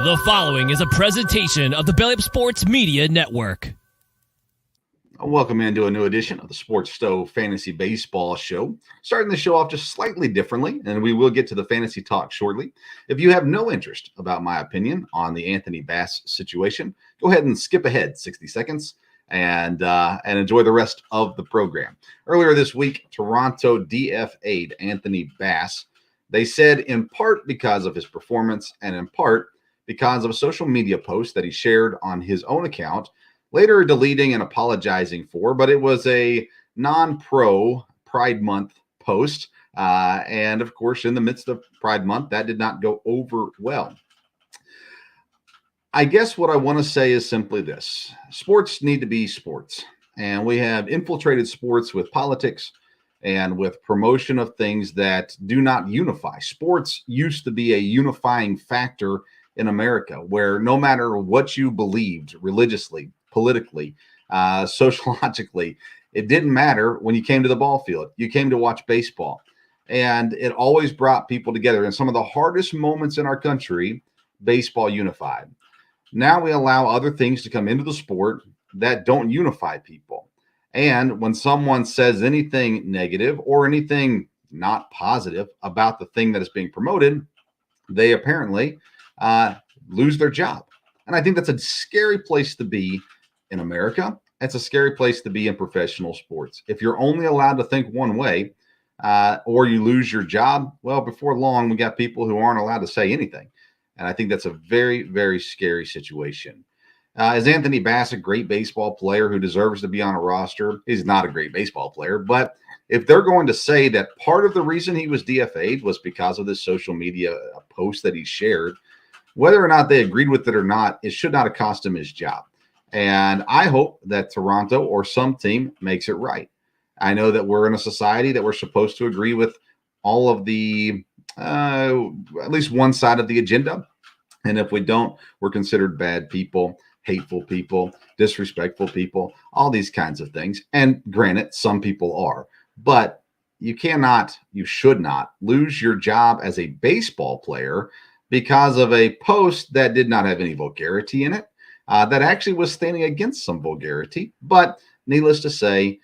The following is a presentation of the Belly Up Sports Media Network. Welcome into a new edition of the Sports Stove Fantasy Baseball Show. Starting the show off just slightly differently, and we will get to the fantasy talk shortly. If you have no interest about my opinion on the Anthony Bass situation, go ahead and skip ahead 60 seconds and enjoy the rest of the program. Earlier this week, Toronto DFA'd Anthony Bass. They said in part because of his performance and in part because of a social media post that he shared on his own account, later deleting and apologizing for, but it was a non-pro Pride Month post. And of course, in the midst of Pride Month, that did not go over well. I guess what I want to say is simply this. Sports need to be sports. And we have infiltrated sports with politics and with promotion of things that do not unify. Sports used to be a unifying factor in America, where no matter what you believed religiously, politically, sociologically, it didn't matter when you came to the ball field. You came to watch baseball, and it always brought people together. In some of the hardest moments in our country, baseball unified. Now we allow other things to come into the sport that don't unify people. And when someone says anything negative or anything not positive about the thing that is being promoted, they apparently lose their job. And I think that's a scary place to be in America. It's a scary place to be in professional sports. If you're only allowed to think one way or you lose your job, well, before long, we got people who aren't allowed to say anything. And I think that's a very, very scary situation. Is Anthony Bass a great baseball player who deserves to be on a roster? He's not a great baseball player, but if they're going to say that part of the reason he was DFA'd was because of this social media post that he shared, whether or not they agreed with it or not, it should not have cost him his job. And I hope that Toronto or some team makes it right. I know that we're in a society that we're supposed to agree with all of the, at least one side of the agenda. And if we don't, we're considered bad people, hateful people, disrespectful people, all these kinds of things. And granted, some people are. But you should not lose your job as a baseball player because of a post that did not have any vulgarity in it, that actually was standing against some vulgarity, but needless to say,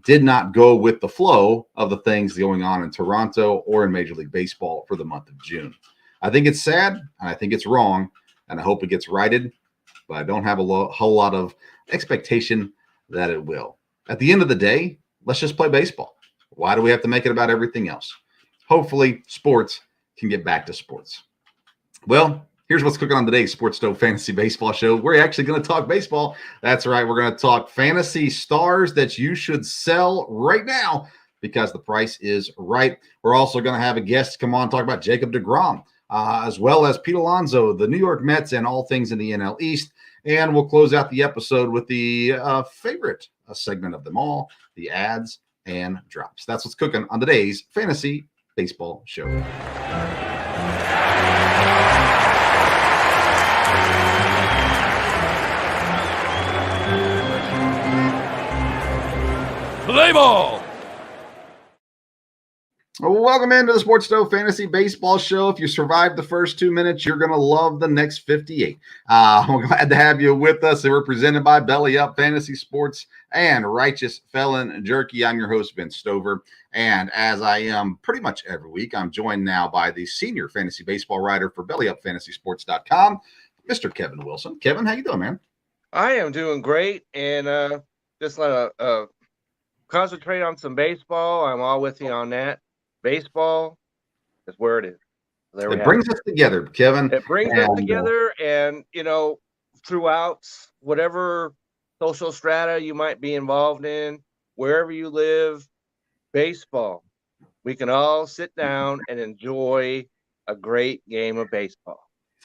did not go with the flow of the things going on in Toronto or in Major League Baseball for the month of June. I think it's sad, and I think it's wrong, and I hope it gets righted, but I don't have a whole lot of expectation that it will. At the end of the day, let's just play baseball. Why do we have to make it about everything else? Hopefully, sports can get back to sports. Well, here's what's cooking on today's Sports Stove Fantasy Baseball Show. We're actually going to talk baseball. That's right. We're going to talk fantasy stars that you should sell right now because the price is right. We're also going to have a guest come on talk about Jacob DeGrom, as well as Pete Alonso, the New York Mets, and all things in the NL East. And we'll close out the episode with the favorite segment of them all, the ads and drops. That's what's cooking on today's Fantasy Baseball Show. Play ball! Welcome into the Sports Stove Fantasy Baseball Show. If you survived the first 2 minutes, you're going to love the next 58. We're glad to have you with us. We're presented by Belly Up Fantasy Sports and Righteous Felon Jerky. I'm your host, Ben Stover. And as I am pretty much every week, I'm joined now by the senior fantasy baseball writer for BellyUpFantasySports.com, Mr. Kevin Wilson. Kevin, how you doing, man? I am doing great, and just let concentrate on some baseball. I'm all with you on that. Baseball is where it is. There it brings us together, Kevin. It brings us together, and throughout whatever social strata you might be involved in, wherever you live, baseball. We can all sit down and enjoy a great game of baseball.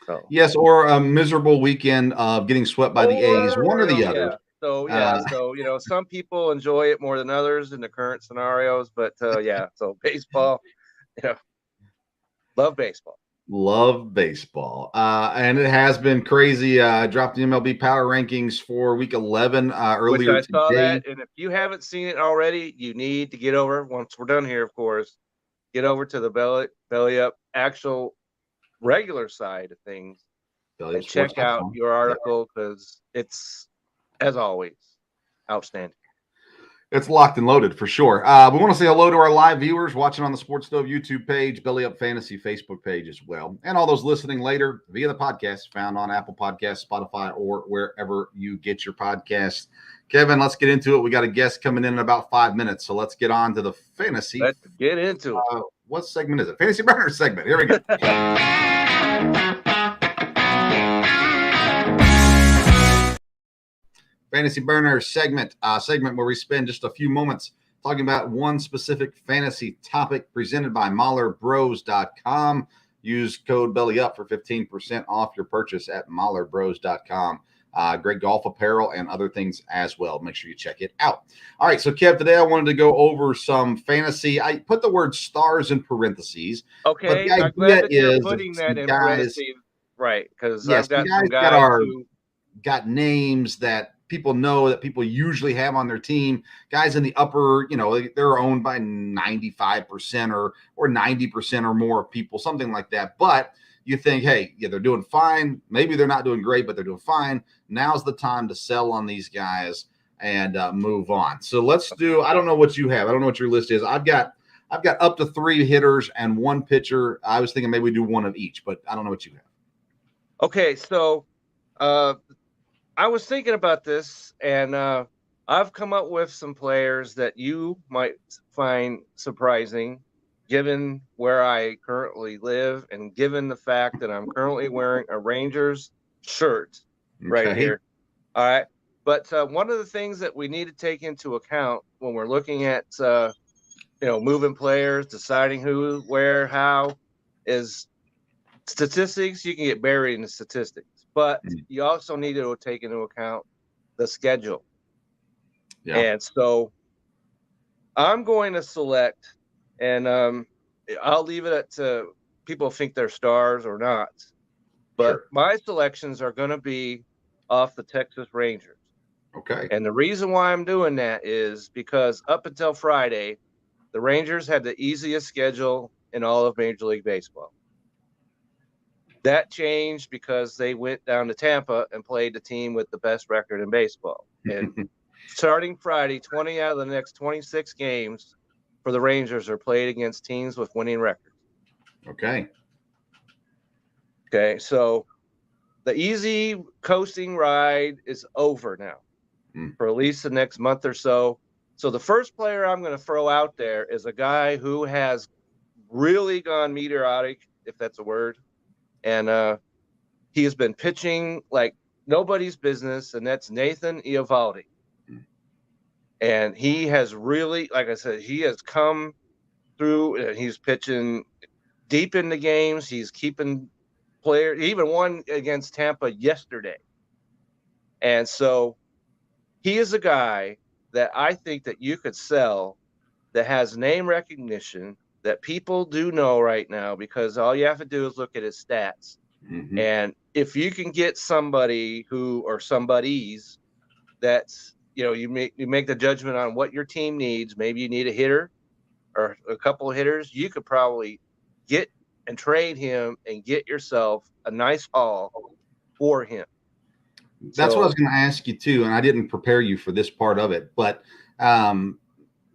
So. Yes, or a miserable weekend of getting swept by the A's, one or the other. So some people enjoy it more than others in the current scenarios, but so baseball, love baseball. Love baseball. And it has been crazy. I dropped the MLB power rankings for week 11 earlier Which I saw today. that, and if you haven't seen it already, you need to get over, once we're done here, of course, get over to the Belly Up actual regular side of things Belly Up and Sports. check out your article because it's, as always, outstanding. It's locked and loaded for sure. We want to say hello to our live viewers watching on the Sports Stove YouTube page, Belly Up Fantasy Facebook page as well, and all those listening later via the podcast found on Apple Podcasts, Spotify, or wherever you get your podcasts. Kevin, let's get into it. We got a guest coming in about 5 minutes, so let's get on to the fantasy. Let's get into it. What segment is it? Fantasy Burner segment. Here we go. Fantasy Burner segment where we spend just a few moments talking about one specific fantasy topic presented by MahlerBros.com. Use code BELLYUP for 15% off your purchase at MahlerBros.com. Great golf apparel and other things as well. Make sure you check it out. All right, so Kev, today I wanted to go over some fantasy. I put the word stars in parentheses. Okay, I'm glad that you're putting that in parentheses. Right, because I've got some guys who got names that people know, that people usually have on their team, guys in the upper, they're owned by 95% or 90% or more of people, something like that. But you think, hey, yeah, they're doing fine. Maybe they're not doing great, but they're doing fine. Now's the time to sell on these guys and move on. So let's do, I don't know what you have. I don't know what your list is. I've got up to 3 hitters and 1 pitcher. I was thinking maybe we do 1 of each, but I don't know what you have. Okay, so I was thinking about this, and I've come up with some players that you might find surprising, given where I currently live and given the fact that I'm currently wearing a Rangers shirt right here. All right. But one of the things that we need to take into account when we're looking at, moving players, deciding who, where, how, is statistics. You can get buried in the statistics. But you also need to take into account the schedule. Yeah. And so I'm going to select, and I'll leave it to people think they're stars or not. But my selections are going to be off the Texas Rangers. Okay. And the reason why I'm doing that is because up until Friday, the Rangers had the easiest schedule in all of Major League Baseball. That changed because they went down to Tampa and played the team with the best record in baseball. And starting Friday, 20 out of the next 26 games for the Rangers are played against teams with winning records. Okay. Okay, so the easy coasting ride is over now for at least the next month or so. So the first player I'm going to throw out there is a guy who has really gone meteoric, if that's a word. And he has been pitching like nobody's business, and that's Nathan Eovaldi. And he has really, like I said, he has come through. He's pitching deep into games. He's keeping players. He even won against Tampa yesterday. And so he is a guy that I think that you could sell that has name recognition, that people do know right now, because all you have to do is look at his stats. Mm-hmm. And if you can get somebody or somebody's that's, you make the judgment on what your team needs. Maybe you need a hitter or a couple of hitters. You could probably get and trade him and get yourself a nice haul for him. That's what I was going to ask you too. And I didn't prepare you for this part of it, but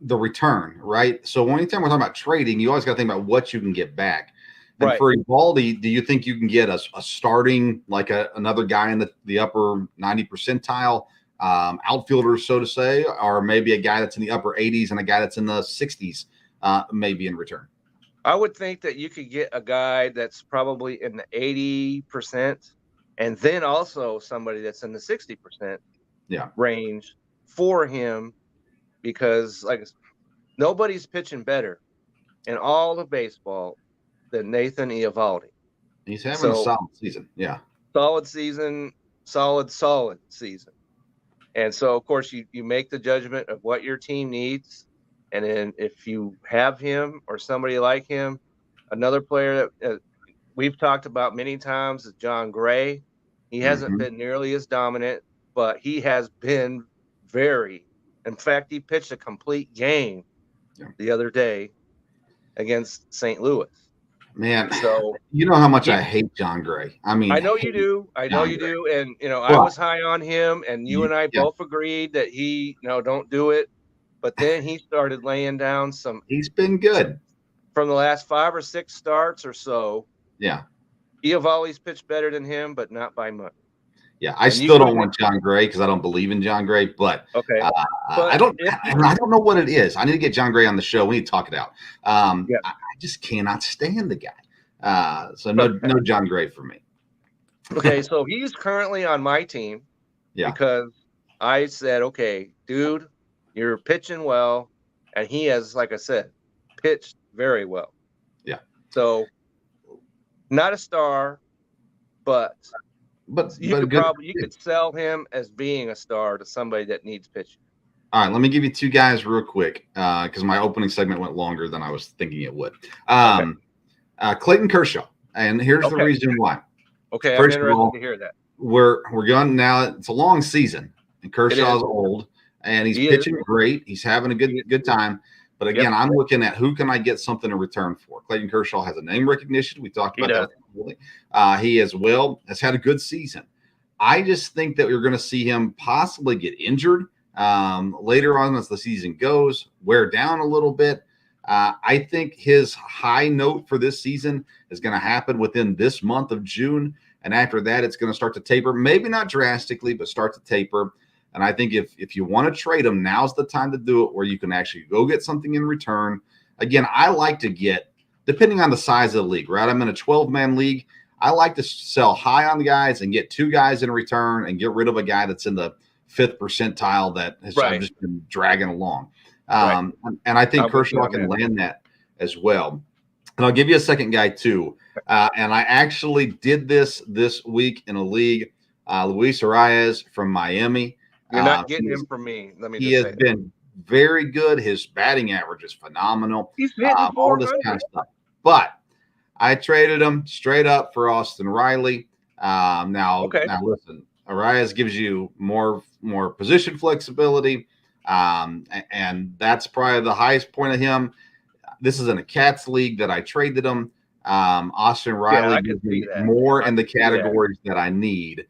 the return, right? So anytime we're talking about trading, you always got to think about what you can get back. And for Eovaldi, do you think you can get a starting, like another guy in the upper 90 percentile, outfielder, so to say, or maybe a guy that's in the upper 80s and a guy that's in the 60s, maybe in return? I would think that you could get a guy that's probably in the 80%, and then also somebody that's in the 60% range for him, because nobody's pitching better in all of baseball than Nathan Eovaldi. He's having a solid season. Yeah. Solid season, solid season. And so, of course, you make the judgment of what your team needs. And then if you have him or somebody like him, another player that we've talked about many times is John Gray. He hasn't been nearly as dominant, but he has been in fact, he pitched a complete game the other day against St. Louis. Man, So you know how much I hate John Gray. I mean, I know you do. I know John you Gray. do. And, I Well, was high on him, and you and I yeah, both agreed that he, don't do it. But then he started laying down some he's been good. from the last 5 or 6 starts or so. Yeah. Iavali's pitched better than him, but not by much. Yeah, I And you still don't couldn't. want John Gray because I don't believe in John Gray. But Okay. uh, But I don't. if you, I don't know what it is. I need to get John Gray on the show. We need to talk it out. yeah. I just cannot stand the guy. So no John Gray for me. Okay, so he's currently on my team Yeah. because I said, okay, dude, you're pitching well, and he has, like I said, pitched very well. Yeah. So not a star, but you could good. you could sell him as being a star to somebody that needs pitching. All right, let me give you 2 guys real quick because my opening segment went longer than I was thinking it would. Clayton Kershaw, and here's the reason why. Okay, First I'm of interested all, to hear that. We're going now. It's a long season, and Kershaw's old, and he's pitching great. He's having a good time. But again, I'm looking at who can I get something in return for. Clayton Kershaw has a name recognition. We talked about that. He as well has had a good season. I just think that we're going to see him possibly get injured later on as the season goes, wear down a little bit. I think his high note for this season is going to happen within this month of June. And after that, it's going to start to taper, maybe not drastically, but start to taper. And I think if you want to trade him, now's the time to do it where you can actually go get something in return. Again, I like to get, depending on the size of the league, right? I'm in a 12-man league. I like to sell high on the guys and get 2 guys in return and get rid of a guy that's in the 5th percentile that has just been dragging along. And I think Kershaw can land that as well. And I'll give you a second guy too. And I actually did this week in a league. Luis Arias from Miami. You're not getting him from me. Let me just say he has been very good. His batting average is phenomenal. He's hitting all this kind of stuff. But I traded him straight up for Austin Riley. Now listen, Arias gives you more position flexibility. And that's probably the highest point of him. This is in a Cats league that I traded him. Austin Riley gives me more in the categories that I need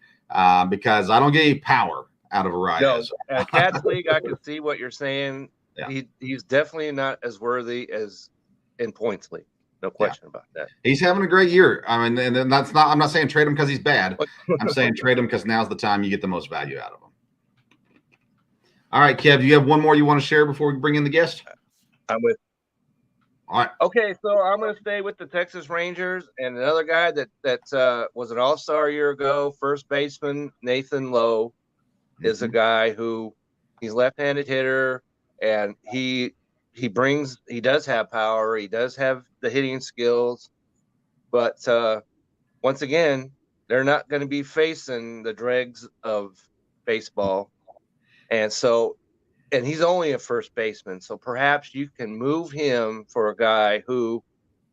because I don't get any power out of Arias. No, at Cats league, I can see what you're saying. Yeah. He's definitely not as worthy as in points league. No question about that. He's having a great year. I mean, and that's not. I'm not saying trade him because he's bad. I'm saying trade him because now's the time you get the most value out of him. All right, Kev, do you have one more you want to share before we bring in the guest? I'm with. All right. Okay, so I'm going to stay with the Texas Rangers and another guy that was an all-star year ago, first baseman Nathan Lowe, is a guy who he's left-handed hitter, and he does have power, he does have the hitting skills, but once again, they're not going to be facing the dregs of baseball, and he's only a first baseman, so perhaps you can move him for a guy who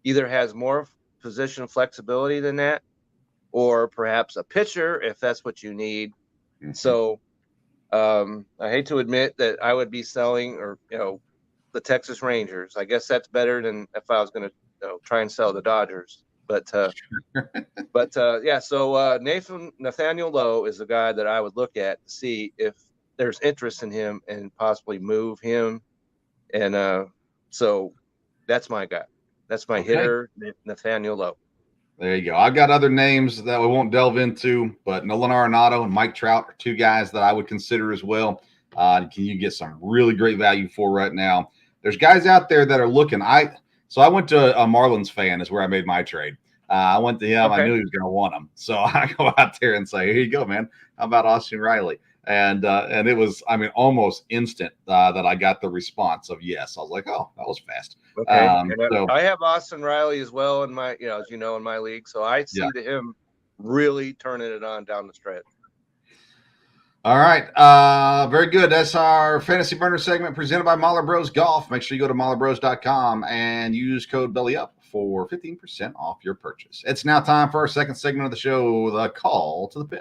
either has more position flexibility than that, or perhaps a pitcher if that's what you need. So I hate to admit that I would be selling the Texas Rangers. I guess that's better than if I was going to try and sell the Dodgers. But So Nathaniel Lowe is the guy that I would look at to see if there's interest in him and possibly move him. And so that's my guy. That's my hitter, Nathaniel Lowe. There you go. I've got other names that we won't delve into, but Nolan Arenado and Mike Trout are 2 guys that I would consider as well. Can you get some really great value for right now? There's guys out there that are looking. I went to a Marlins fan is where I made my trade. I went to him. I knew he was going to want him. So I go out there and say, here you go, man. How about Austin Riley? And it was, almost instant that I got the response of yes. I was like, oh, that was fast. Okay. I have Austin Riley as well in my, as you know, in my league. So I see him really turning it on down the stretch. All right. Very good. That's our Fantasy Burner segment presented by Mahler Bros Golf. Make sure you go to mahlerbros.com and use code BELLYUP for 15% off your purchase. It's now time for our second segment of the show, the Call to the Pin.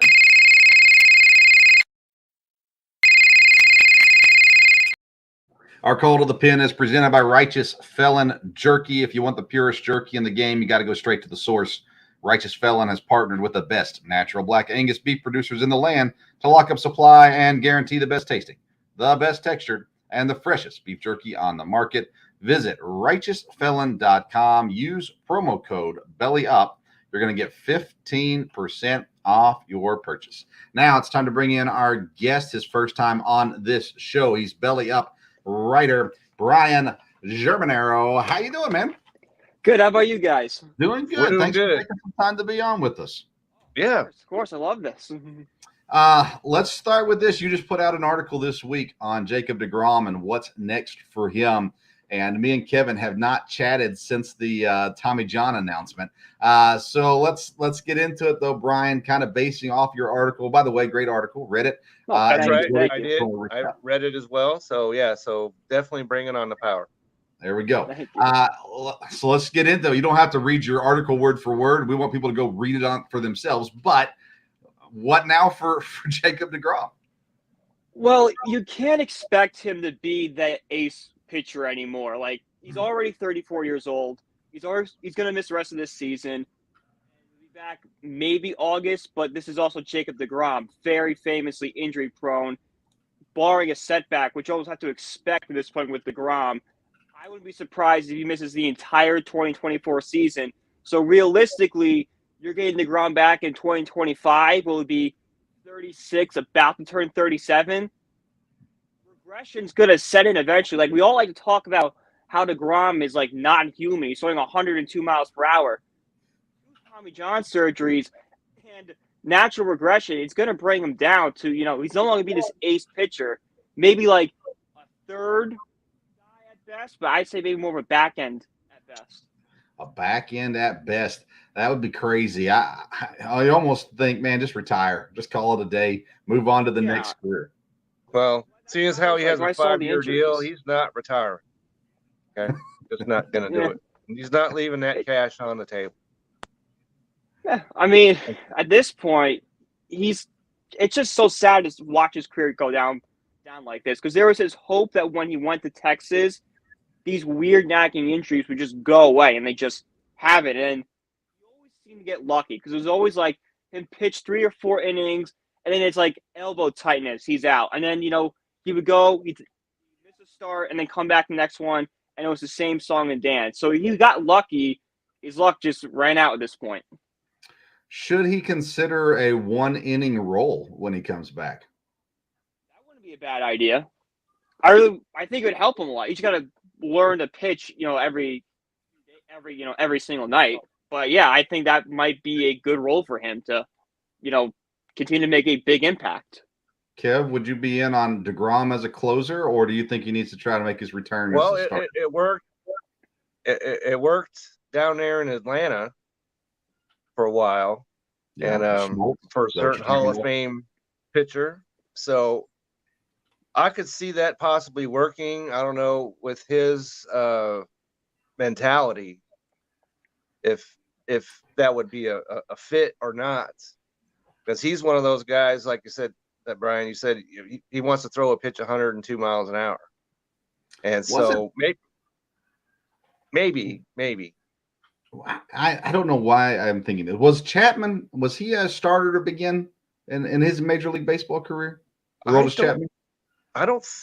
Our call to the pin is presented by Righteous Felon Jerky. If you want the purest jerky in the game, you got to go straight to the source. Righteous Felon has partnered with the best natural black Angus beef producers in the land to lock up supply and guarantee the best tasting, the best textured, and the freshest beef jerky on the market. Visit righteousfelon.com. Use promo code BELLYUP. You're going to get 15% off your purchase. Now it's time to bring in our guest, his first time on this show. He's Belly Up writer Brian Germinaro. How you doing, man? Good. How about you guys? Doing good. We're doing Thanks good. for taking some time to be on with us. Yeah. Of course. I love this. Let's start with this. You just put out an article this week on Jacob DeGrom and what's next for him. And me and Kevin have not chatted since the Tommy John announcement. So let's get into it, though, Brian, kind of basing off your article. By the way, great article. Read it. That's right. I you. did. I read it as well. So, yeah. So definitely bringing on the power. There we go. So let's get into it. You don't have to read your article word for word. We want people to go read it on for themselves. But what now for Jacob DeGrom? Well, you can't expect him to be the ace pitcher anymore. Like, he's already 34 years old. He's going to miss the rest of this season. He'll be back maybe August, but this is also Jacob DeGrom, very famously injury prone, barring a setback, which you always have to expect at this point with DeGrom. I wouldn't be surprised if he misses the entire 2024 season. So realistically, you're getting DeGrom back in 2025. Will it be 36, about to turn 37? Regression's going to set in eventually. Like, we all like to talk about how DeGrom is like not human. He's throwing 102 miles per hour. Tommy John surgeries and natural regression, it's going to bring him down to, he's no longer be this ace pitcher. Maybe like a third guy at best, but I'd say maybe more of a back end at best. A back end at best. That would be crazy. I almost think, man, just retire. Just call it a day. Move on to the next career. Well, seeing as how he has a 5-year deal, he's not retiring. Okay, just not going to do it. He's not leaving that cash on the table. Yeah, I mean, at this point, it's just so sad to watch his career go down like this, because there was his hope that when he went to Texas, these weird nagging injuries would just go away, and they just haven't. And you always seem to get lucky, because it was always like him pitch 3 or 4 innings, and then it's like elbow tightness, he's out. And then, he would go, he'd miss a start, and then come back the next one, and it was the same song and dance. So he got lucky. His luck just ran out at this point. Should he consider a 1-inning role when he comes back? That wouldn't be a bad idea. I think it would help him a lot. You just got to learn to pitch, every single night. But yeah, I think that might be a good role for him to, continue to make a big impact. Kev, would you be in on DeGrom as a closer, or do you think he needs to try to make his return? Well, as a starter? it worked. It worked down there in Atlanta for a while, and for a certain Hall of Fame pitcher. So I could see that possibly working. I don't know with his mentality if that would be a fit or not, because he's one of those guys, like you said, that Brian, you said he wants to throw a pitch 102 miles an hour, and so maybe. I don't know why I'm thinking this. Was Chapman, was he a starter to begin in his Major League Baseball career? Chapman?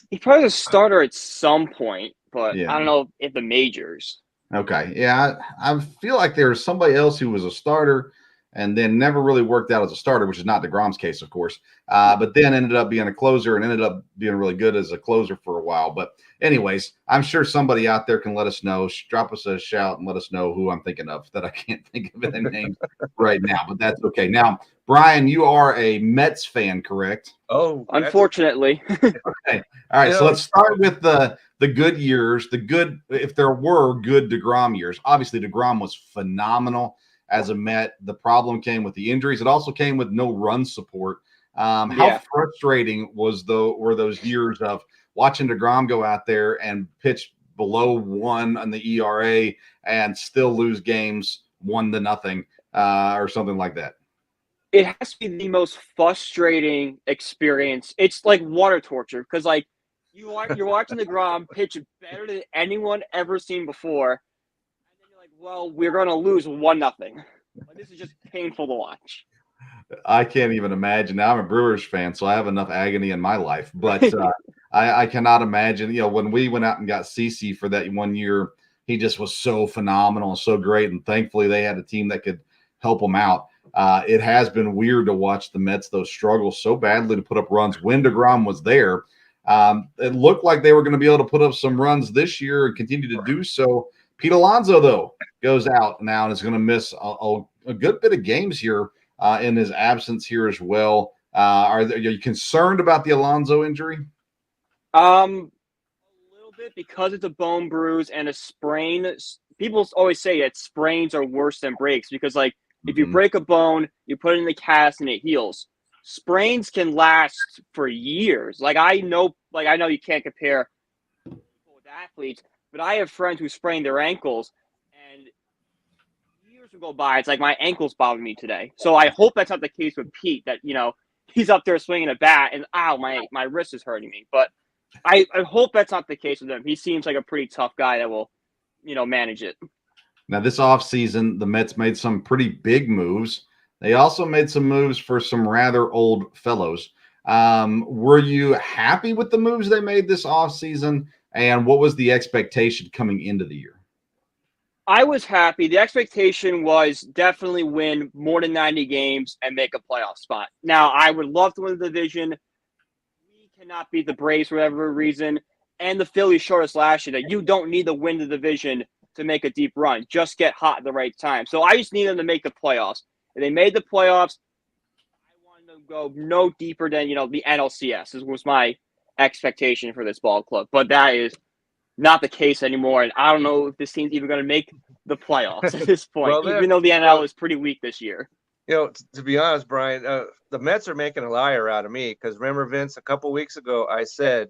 He probably was a starter at some point, but yeah. I don't know if the majors. Okay. Yeah. I feel like there was somebody else who was a starter and then never really worked out as a starter, which is not DeGrom's case, of course, but then ended up being a closer and ended up being really good as a closer for a while. But anyways, I'm sure somebody out there can let us know, drop us a shout and let us know who I'm thinking of that I can't think of any names right now, but that's okay. Now, Brian, you are a Mets fan, correct? Oh, unfortunately. Okay. All right. So let's start with the good years, if there were good DeGrom years. Obviously, DeGrom was phenomenal as a Met. The problem came with the injuries. It also came with no run support. How frustrating were those years of watching DeGrom go out there and pitch below 1 on the ERA and still lose games 1-0 or something like that? It has to be the most frustrating experience. It's like water torture, because like You're watching DeGrom pitch better than anyone ever seen before, and then you're like, well, we're going to lose 1-0. Like, this is just painful to watch. I can't even imagine. Now I'm a Brewers fan, so I have enough agony in my life. But I cannot imagine. You know, when we went out and got CeCe for that one year, he just was so phenomenal and so great. And thankfully, they had a team that could help him out. It has been weird to watch the Mets, though, struggle so badly to put up runs when DeGrom was there. It looked like they were going to be able to put up some runs this year and continue to do so. Pete Alonso, though, goes out now and is going to miss a good bit of games here in his absence here as well. Are you concerned about the Alonso injury? A little bit, because it's a bone bruise and a sprain. People always say that sprains are worse than breaks because, like, if you break a bone, you put it in the cast and it heals. Sprains can last for years. I know you can't compare people with athletes, but I have friends who sprain their ankles, and years will go by. It's like, my ankles bother me today. So I hope that's not the case with Pete, that, you know, he's up there swinging a bat and, ow, my wrist is hurting me. But I hope that's not the case with him. He seems like a pretty tough guy that will, you know, manage it. Now, this offseason, the Mets made some pretty big moves. They also made some moves for some rather old fellows. Were you happy with the moves they made this offseason? And what was the expectation coming into the year? I was happy. The expectation was definitely win more than 90 games and make a playoff spot. Now, I would love to win the division. We cannot beat the Braves for whatever reason. And the Phillies showed us last year that you don't need to win the division to make a deep run. Just get hot at the right time. So I just need them to make the playoffs. If they made the playoffs, I wanted them to go no deeper than, you know, the NLCS. This was my expectation for this ball club. But that is not the case anymore. And I don't know if this team's even going to make the playoffs at this point, Well, even though the NL is pretty weak this year. You know, to be honest, Brian, the Mets are making a liar out of me, because remember, Vince, a couple weeks ago, I said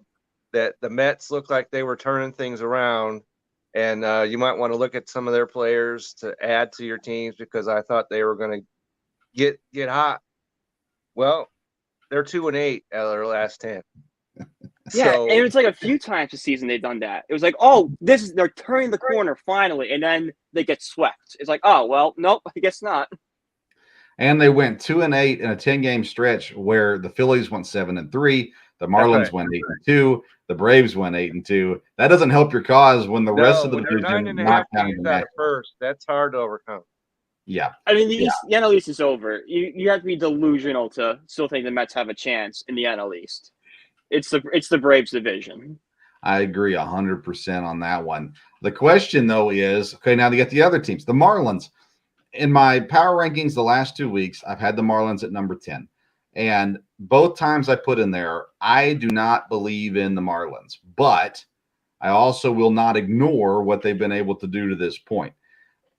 that the Mets looked like they were turning things around, and you might want to look at some of their players to add to your teams, because I thought they were going to get hot. Well, they're 2-8 out of their last 10. Yeah, So, and it's like a few times this season they've done that. It was like, oh, they're turning the corner finally, and then they get swept. It's like, oh, well, nope, I guess not. And they went 2-8 in a 10-game stretch where the Phillies went 7-3, the Marlins went 8-2, the Braves went 8-2. That doesn't help your cause when the rest of the division not counting the Mets. First, that's hard to overcome. Yeah. I mean, the NL East is over. You have to be delusional to still think the Mets have a chance in the NL East. It's the Braves division. I agree 100% on that one. The question, though, is, okay, now they get the other teams. The Marlins. In my power rankings the last 2 weeks, I've had the Marlins at number 10. And both times I put in there, I do not believe in the Marlins. But I also will not ignore what they've been able to do to this point.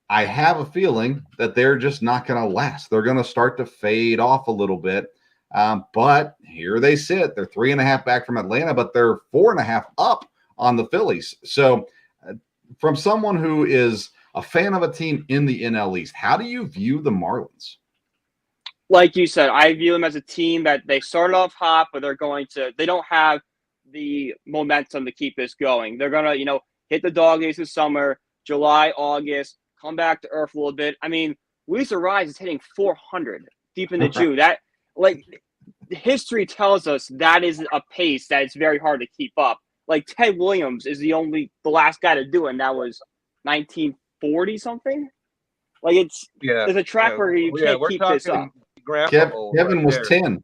I have a feeling that they're just not going to last. They're going to start to fade off a little bit. But here they sit. They're 3.5 back from Atlanta, but they're 4.5 up on the Phillies. So from someone who is a fan of a team in the NL East, how do you view the Marlins? Like you said, I view them as a team that they started off hot, but they don't have the momentum to keep this going. They're going to, hit the dog days this summer, July, August, come back to earth a little bit. I mean, Luis Ariz is hitting 400 deep into June. That, history tells us that is a pace that it's very hard to keep up. Like, Ted Williams is the last guy to do it, and that was 1940 something. Like, there's a track where you can't keep this up. Kevin was 10.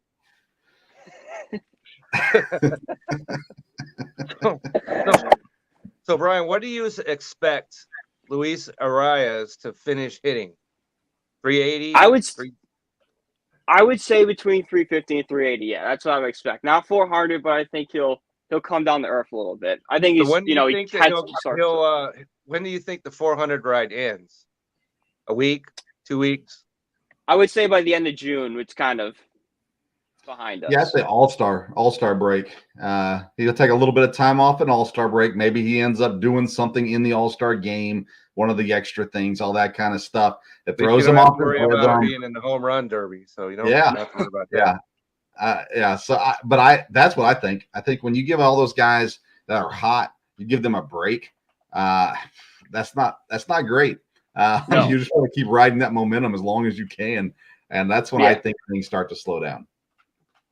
So, Brian, what do you expect Luis Arias to finish hitting? 380? I would say between 350 and 380. Yeah, that's what I would expect. Not 400, but I think he'll come down to earth a little bit. I think he's, when do you think he had to start. When do you think the 400 ride ends? A week? 2 weeks? I would say by the end of June, it's kind of behind us. Yeah, I'd say all-star break. He'll take a little bit of time off an all-star break. Maybe he ends up doing something in the all-star game, one of the extra things, all that kind of stuff. It throws him off. Being in the home run derby, so you don't have to worry about that. Yeah. Yeah. So, that's what I think. I think when you give all those guys that are hot, you give them a break. That's not great. No. You just want to keep riding that momentum as long as you can, and that's when I think things start to slow down.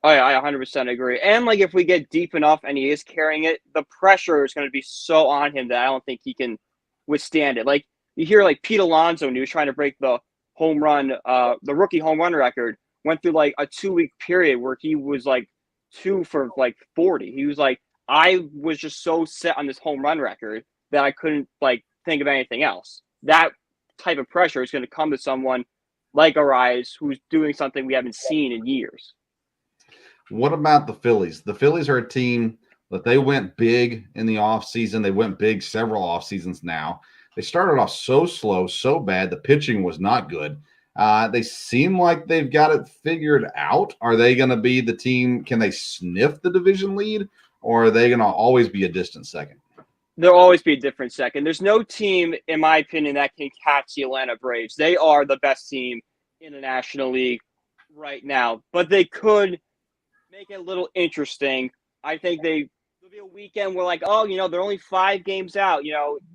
I 100% agree. And like if we get deep enough and he is carrying it, the pressure is going to be so on him that I don't think he can withstand it. Like you hear like Pete Alonso when he was trying to break the rookie home run record, went through like a 2-week period where he was like 2 for like 40. He was like, I was just so set on this home run record that I couldn't like think of anything else. That type of pressure is going to come to someone like Arias who's doing something we haven't seen in years. What about the Phillies? The Phillies are a team that they went big in the offseason. They went big several off seasons now. They started off so slow, so bad. The pitching was not good. They seem like they've got it figured out. Are they going to be the team? Can they sniff the division lead, or are they going to always be a distant second? There'll always be a different second. There's no team, in my opinion, that can catch the Atlanta Braves. They are the best team in the National League right now, but they could make it a little interesting. I think there'll be a weekend where like, oh, they're only 5 games out.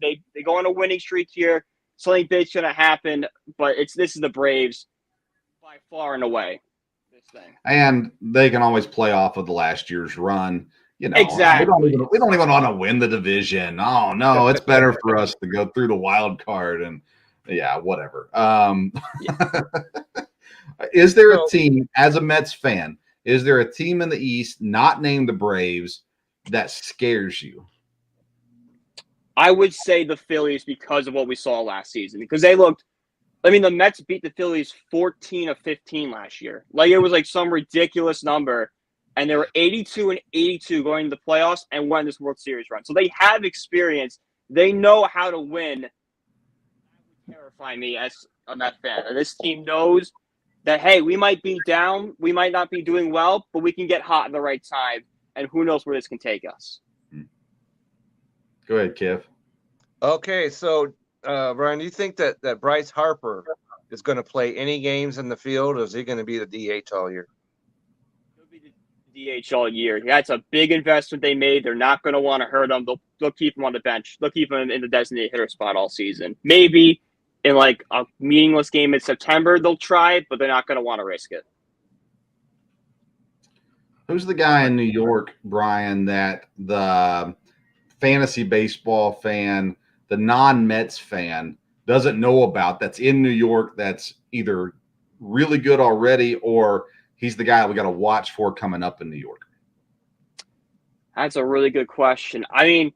They go on a winning streak here. Something big's going to happen, but this is the Braves by far and away. This thing. And they can always play off of the last year's run. Exactly. We don't even want to win the division. Oh no, it's better for us to go through the wild card and whatever. Is there a team, as a Mets fan, is there a team in the East not named the Braves that scares you? I would say the Phillies because of what we saw last season. Because the Mets beat the Phillies 14 of 15 last year. Like it was like some ridiculous number. And they were 82-82 going to the playoffs and won this World Series run. So they have experience. They know how to win. That would terrify me as a Mets fan. And this team knows that, hey, we might be down, we might not be doing well, but we can get hot at the right time, and who knows where this can take us. Go ahead, Kev. Okay, so, Brian, do you think that Bryce Harper is going to play any games in the field, or is he going to be the DH all year? He'll be the DH all year. That's a big investment they made. They're not going to want to hurt him. They'll keep him on the bench. They'll keep him in the designated hitter spot all season. Maybe in like a meaningless game in September, they'll try it, but they're not going to want to risk it. Who's the guy in New York, Brian, that the fantasy baseball fan, the non-Mets fan, doesn't know about, that's in New York, that's either really good already or he's the guy we got to watch for coming up in New York? That's a really good question. I mean,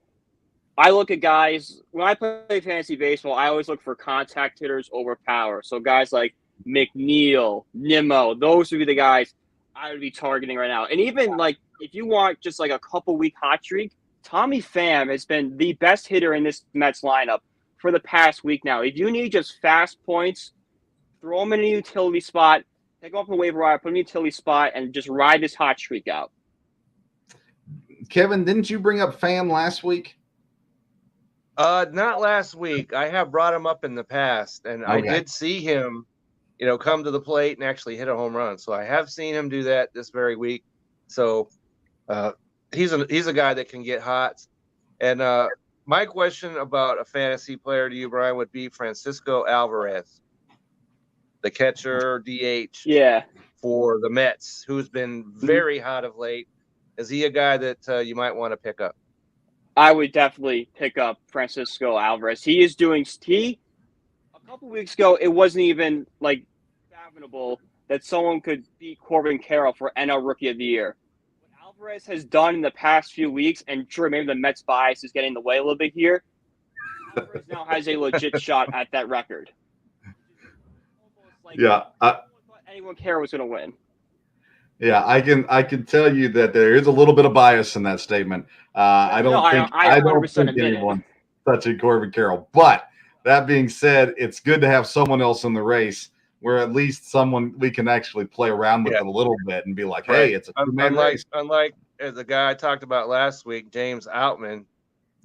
I look at guys, when I play fantasy baseball, I always look for contact hitters over power. So guys like McNeil, Nimmo, those would be the guys I would be targeting right now. And even like if you want just like a couple week hot streak, Tommy Pham has been the best hitter in this Mets lineup for the past week now. If you need just fast points, throw him in a utility spot, take him off the waiver wire, put him in a utility spot, and just ride this hot streak out. Kevin, didn't you bring up Pham last week? Not last week. I have brought him up in the past, and I did see him, come to the plate and actually hit a home run. So I have seen him do that this very week. So he's a guy that can get hot. And my question about a fantasy player to you, Brian, would be Francisco Alvarez, the catcher DH for the Mets, who's been very hot of late. Is he a guy that you might want to pick up? I would definitely pick up Francisco Alvarez. A couple weeks ago, it wasn't even like fathomable that someone could beat Corbin Carroll for NL Rookie of the Year. What Alvarez has done in the past few weeks, and sure, maybe the Mets bias is getting in the way a little bit here, Alvarez now has a legit shot at that record. Anyone Carroll was going to win. Yeah, I can tell you that there is a little bit of bias in that statement. I don't think anyone's touching Corbin Carroll. But that being said, it's good to have someone else in the race where at least someone we can actually play around with it a little bit and be like, hey, it's a two-man race. Unlike the guy I talked about last week, James Outman,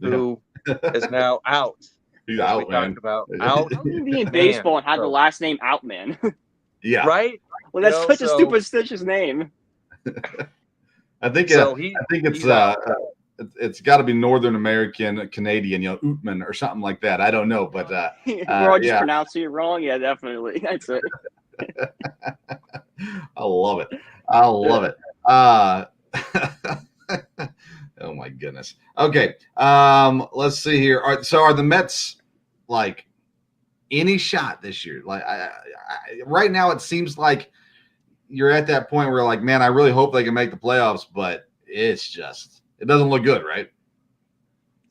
who is now out. He's out, man. Out. How can you be in baseball and have the last name Outman? Yeah. Right? Well, that's such a superstitious name. I think So it's he's out. it's got to be Northern American, Canadian, Ootman or something like that. I don't know, but We're all just yeah, pronouncing it wrong. Yeah, definitely. That's it. I love it. I love it. Oh my goodness. Okay. Let's see here. So are the Mets like any shot this year? Like right now, it seems like you're at that point where like, man, I really hope they can make the playoffs, but it doesn't look good, right?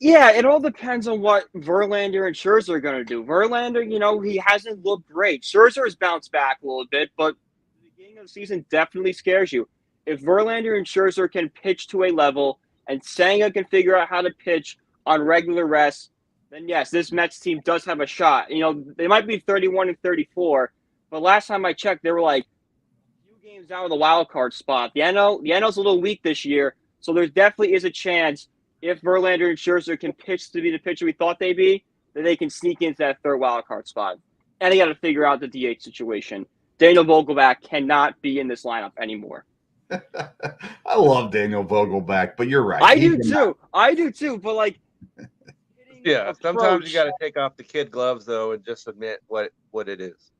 Yeah, it all depends on what Verlander and Scherzer are going to do. Verlander, he hasn't looked great. Scherzer has bounced back a little bit, but the beginning of the season definitely scares you. If Verlander and Scherzer can pitch to a level and Senga can figure out how to pitch on regular rest, then yes, this Mets team does have a shot. They might be 31 and 34, but last time I checked, they were like a few games out of the wild card spot. The NL's a little weak this year, so there definitely is a chance if Verlander and Scherzer can pitch to be the pitcher we thought they'd be, that they can sneak into that third wild card spot. And they got to figure out the DH situation. Daniel Vogelbach cannot be in this lineup anymore. I love Daniel Vogelbach, but you're right. I do too. But like, yeah, sometimes you got to take off the kid gloves though and just admit what it is.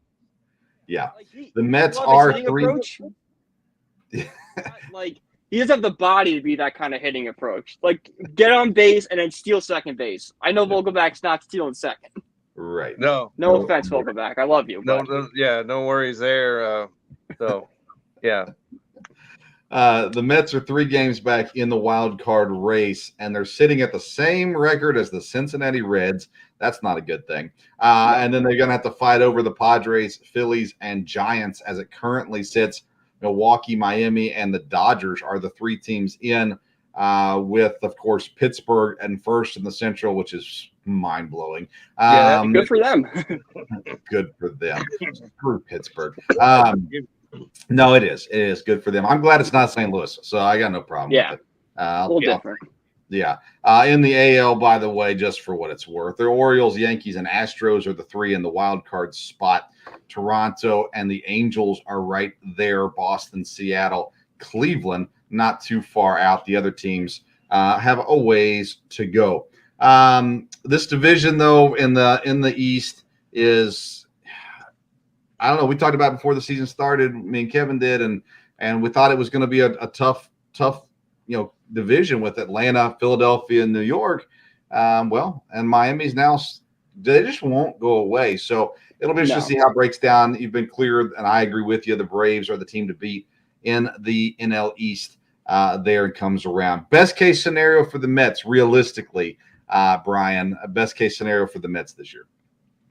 Yeah, like the Mets are three. Like he doesn't have the body to be that kind of hitting approach. Like get on base and then steal second base. I know Vogelbach's not stealing second. Right. No offense, Vogelbach. I love you. No worries there. So, yeah. The Mets are 3 games back in the wild card race, and they're sitting at the same record as the Cincinnati Reds. That's not a good thing. And then they're going to have to fight over the Padres, Phillies, and Giants as it currently sits. Milwaukee, Miami, and the Dodgers are the 3 teams in, with, of course, Pittsburgh and first in the Central, which is mind-blowing. Good for them. Good for them. Screw Pittsburgh. No, it is. It is good for them. I'm glad it's not St. Louis, so I got no problem with it. A little different. Yeah. In the AL, by the way, just for what it's worth, the Orioles, Yankees, and Astros are the 3 in the wild card spot. Toronto and the Angels are right there. Boston, Seattle, Cleveland, not too far out. The other teams have a ways to go. This division, though, in the East is, I don't know. We talked about it before the season started. Me and Kevin did, and we thought it was going to be a tough, division with Atlanta, Philadelphia, and New York. And Miami's now, they just won't go away. So it'll be interesting to see how it breaks down. You've been clear, and I agree with you. The Braves are the team to beat in the NL East. There it comes around. Best case scenario for the Mets, realistically, Brian. Best case scenario for the Mets this year.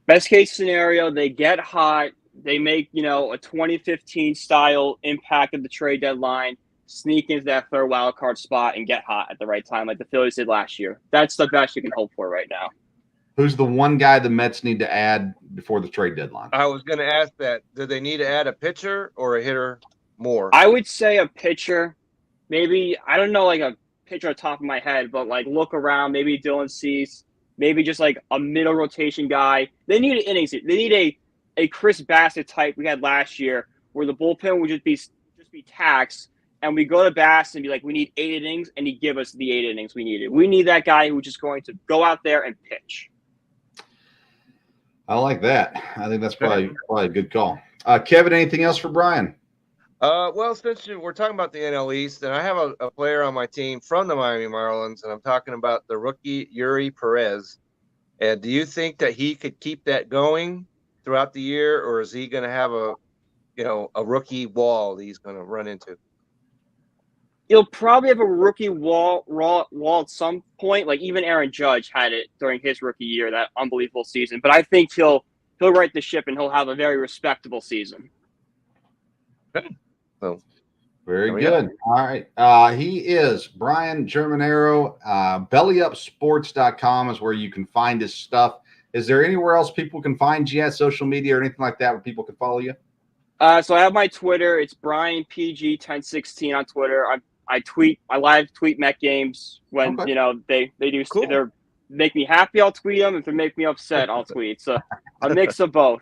Best case scenario, they get hot. They make, a 2015 style impact of the trade deadline, sneak into that third wild card spot and get hot at the right time like the Phillies did last year. That's the best you can hope for right now. Who's the one guy the Mets need to add before the trade deadline? I was going to ask that. Do they need to add a pitcher or a hitter more? I would say a pitcher. Maybe, I don't know, like a pitcher on top of my head, but like look around, maybe Dylan Cease, maybe just like a middle rotation guy. They need an innings. They need a Chris Bassett type we had last year where the bullpen would just be taxed. And we go to Bass and be like, we need 8 innings, and he give us the 8 innings we needed. We need that guy who's just going to go out there and pitch. I like that. I think that's probably a good call. Kevin, anything else for Brian? Well, since we're talking about the NL East, and I have a player on my team from the Miami Marlins, and I'm talking about the rookie Yuri Perez. And do you think that he could keep that going throughout the year, or is he going to have a rookie wall that he's going to run into? He'll probably have a rookie wall at some point. Like even Aaron Judge had it during his rookie year, that unbelievable season. But I think he'll right the ship and he'll have a very respectable season. So very good. All right. He is Brian Germinaro. BellyUpSports.com is where you can find his stuff. Is there anywhere else people can find you at, social media or anything like that, where people can follow you? So I have my Twitter. It's BrianPG1016 on Twitter. I live tweet Met games when they do. Cool. If they make me happy, I'll tweet them. If they make me upset, I'll tweet. So a mix of both.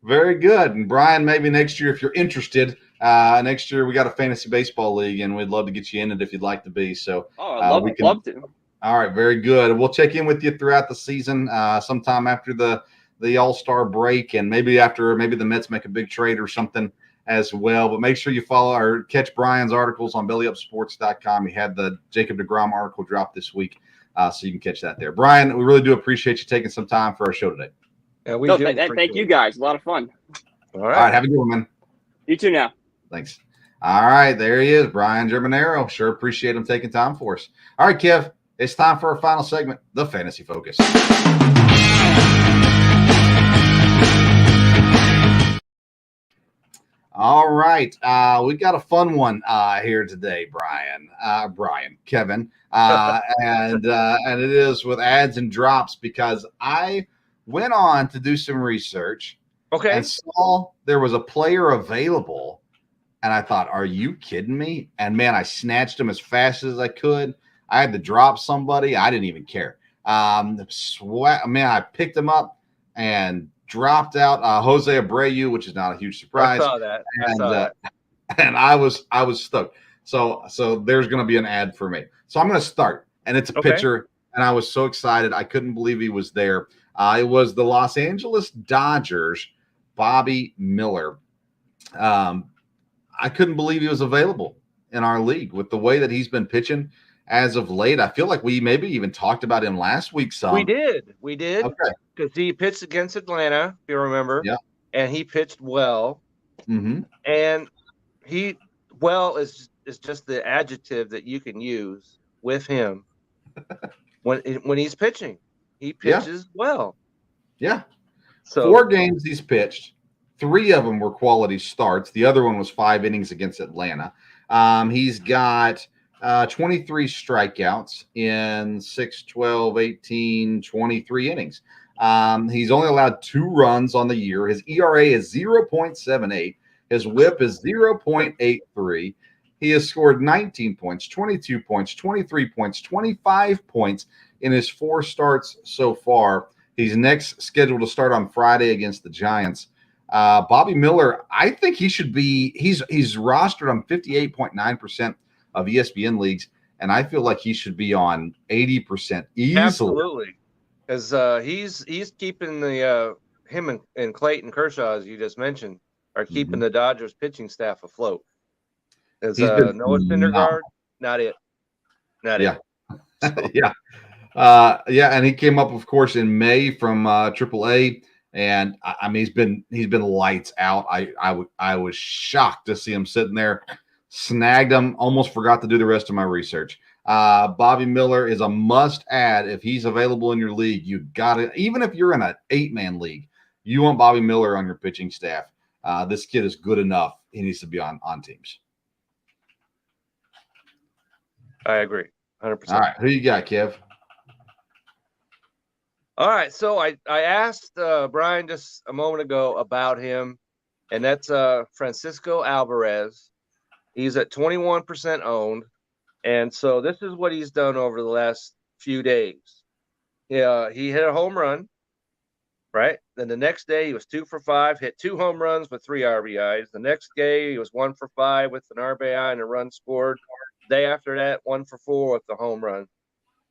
Very good. And Brian, maybe next year, if you're interested, Next year we got a fantasy baseball league, and we'd love to get you in it if you'd like to be. So, I'd love to. All right, very good. We'll check in with you throughout the season, sometime after the All-Star break, and maybe the Mets make a big trade or something as well. But make sure you follow or catch Brian's articles on bellyupsports.com. He had the Jacob DeGrom article drop this week, so you can catch that there. Brian, we really do appreciate you taking some time for our show today. Yeah, we do. Thank you guys. A lot of fun. All All right, have a good one, man. You too now. Thanks. All right, there he is, Brian Germinaro. Sure appreciate him taking time for us. All right, Kev, it's time for our final segment, the Fantasy Focus. All right, we got a fun one here today, Kevin, and it is with ads and drops, because I went on to do some research, and saw there was a player available, and I thought, "Are you kidding me?" And man, I snatched him as fast as I could. I had to drop somebody. I didn't even care. I picked him up and dropped out Jose Abreu, which is not a huge surprise. I saw that. And I was stoked. So there's going to be an ad for me. So I'm going to start, and it's a pitcher, and I was so excited. I couldn't believe he was there. It was the Los Angeles Dodgers, Bobby Miller. I couldn't believe he was available in our league with the way that he's been pitching as of late. I feel like we maybe even talked about him last week some. We did. Okay. Because he pitched against Atlanta, if you remember. Yeah. And he pitched well. Mm-hmm. And is just the adjective that you can use with him when he's pitching. He pitches well. Yeah. So 4 games he's pitched. 3 of them were quality starts. The other one was 5 innings against Atlanta. He's got 23 strikeouts in 6, 12, 18, 23 innings. He's only allowed 2 runs on the year. His ERA is 0.78. His WHIP is 0.83. He has scored 19 points, 22 points, 23 points, 25 points in his 4 starts so far. He's next scheduled to start on Friday against the Giants. Bobby Miller, I think he should be. He's rostered on 58.9% of ESPN leagues, and I feel like he should be on 80% easily. Absolutely, because he's keeping the him and Clayton Kershaw, as you just mentioned, are keeping the Dodgers pitching staff afloat. As Noah Syndergaard, not it. So. Yeah. And he came up, of course, in May from AAA, and I mean he's been lights out. I was shocked to see him sitting there. Snagged him. Almost forgot to do the rest of my research. Bobby Miller is a must-add if he's available in your league. You got it. Even if you're in an 8-man league, you want Bobby Miller on your pitching staff. This kid is good enough. He needs to be on teams. I agree, 100%. All right, who you got, Kev? All right, so I asked Brian just a moment ago about him, and that's Francisco Alvarez. He's at 21% owned, and so this is what he's done over the last few days. Yeah, he hit a home run, right? Then the next day he was 2 for 5, hit 2 home runs with 3 RBIs. The next day he was 1 for 5 with an RBI and a run scored. The day after that, 1 for 4 with the home run.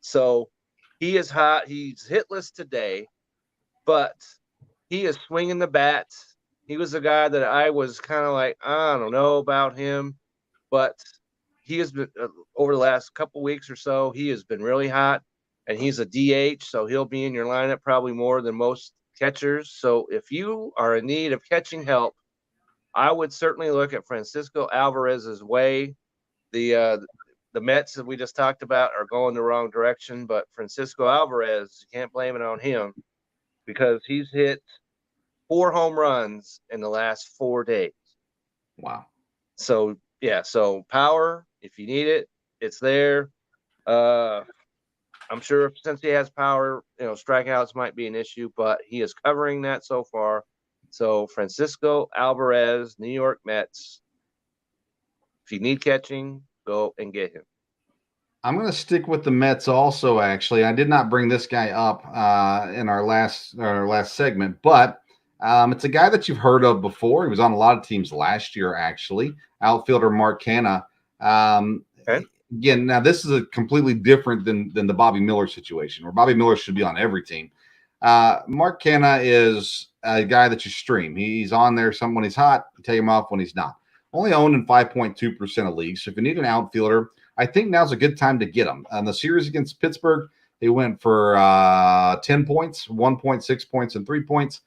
So he is hot. He's hitless today, but he is swinging the bat. He was a guy that I was kind of like, I don't know about him, but he has been over the last couple weeks or so, he has been really hot, and he's a DH, so he'll be in your lineup probably more than most catchers. So if you are in need of catching help, I would certainly look at Francisco Alvarez's way. The Mets that we just talked about are going the wrong direction, but Francisco Alvarez, you can't blame it on him because he's hit 4 home runs in the last 4 days. Wow. So, yeah, so power, if you need it, it's there. I'm sure since he has power, strikeouts might be an issue, but he is covering that so far. So Francisco Alvarez, New York Mets, if you need catching, go and get him. I'm going to stick with the Mets also, actually. I did not bring this guy up in our last segment, but It's a guy that you've heard of before. He was on a lot of teams last year, actually. Outfielder Mark Canha. Okay. Again, now this is a completely different than the Bobby Miller situation, where Bobby Miller should be on every team. Mark Canha is a guy that you stream. He's on there some when he's hot, you take him off when he's not. Only owned in 5.2% of leagues. So if you need an outfielder, I think now's a good time to get him. On the series against Pittsburgh, they went for 10 points, 1.6 points, and 3 points.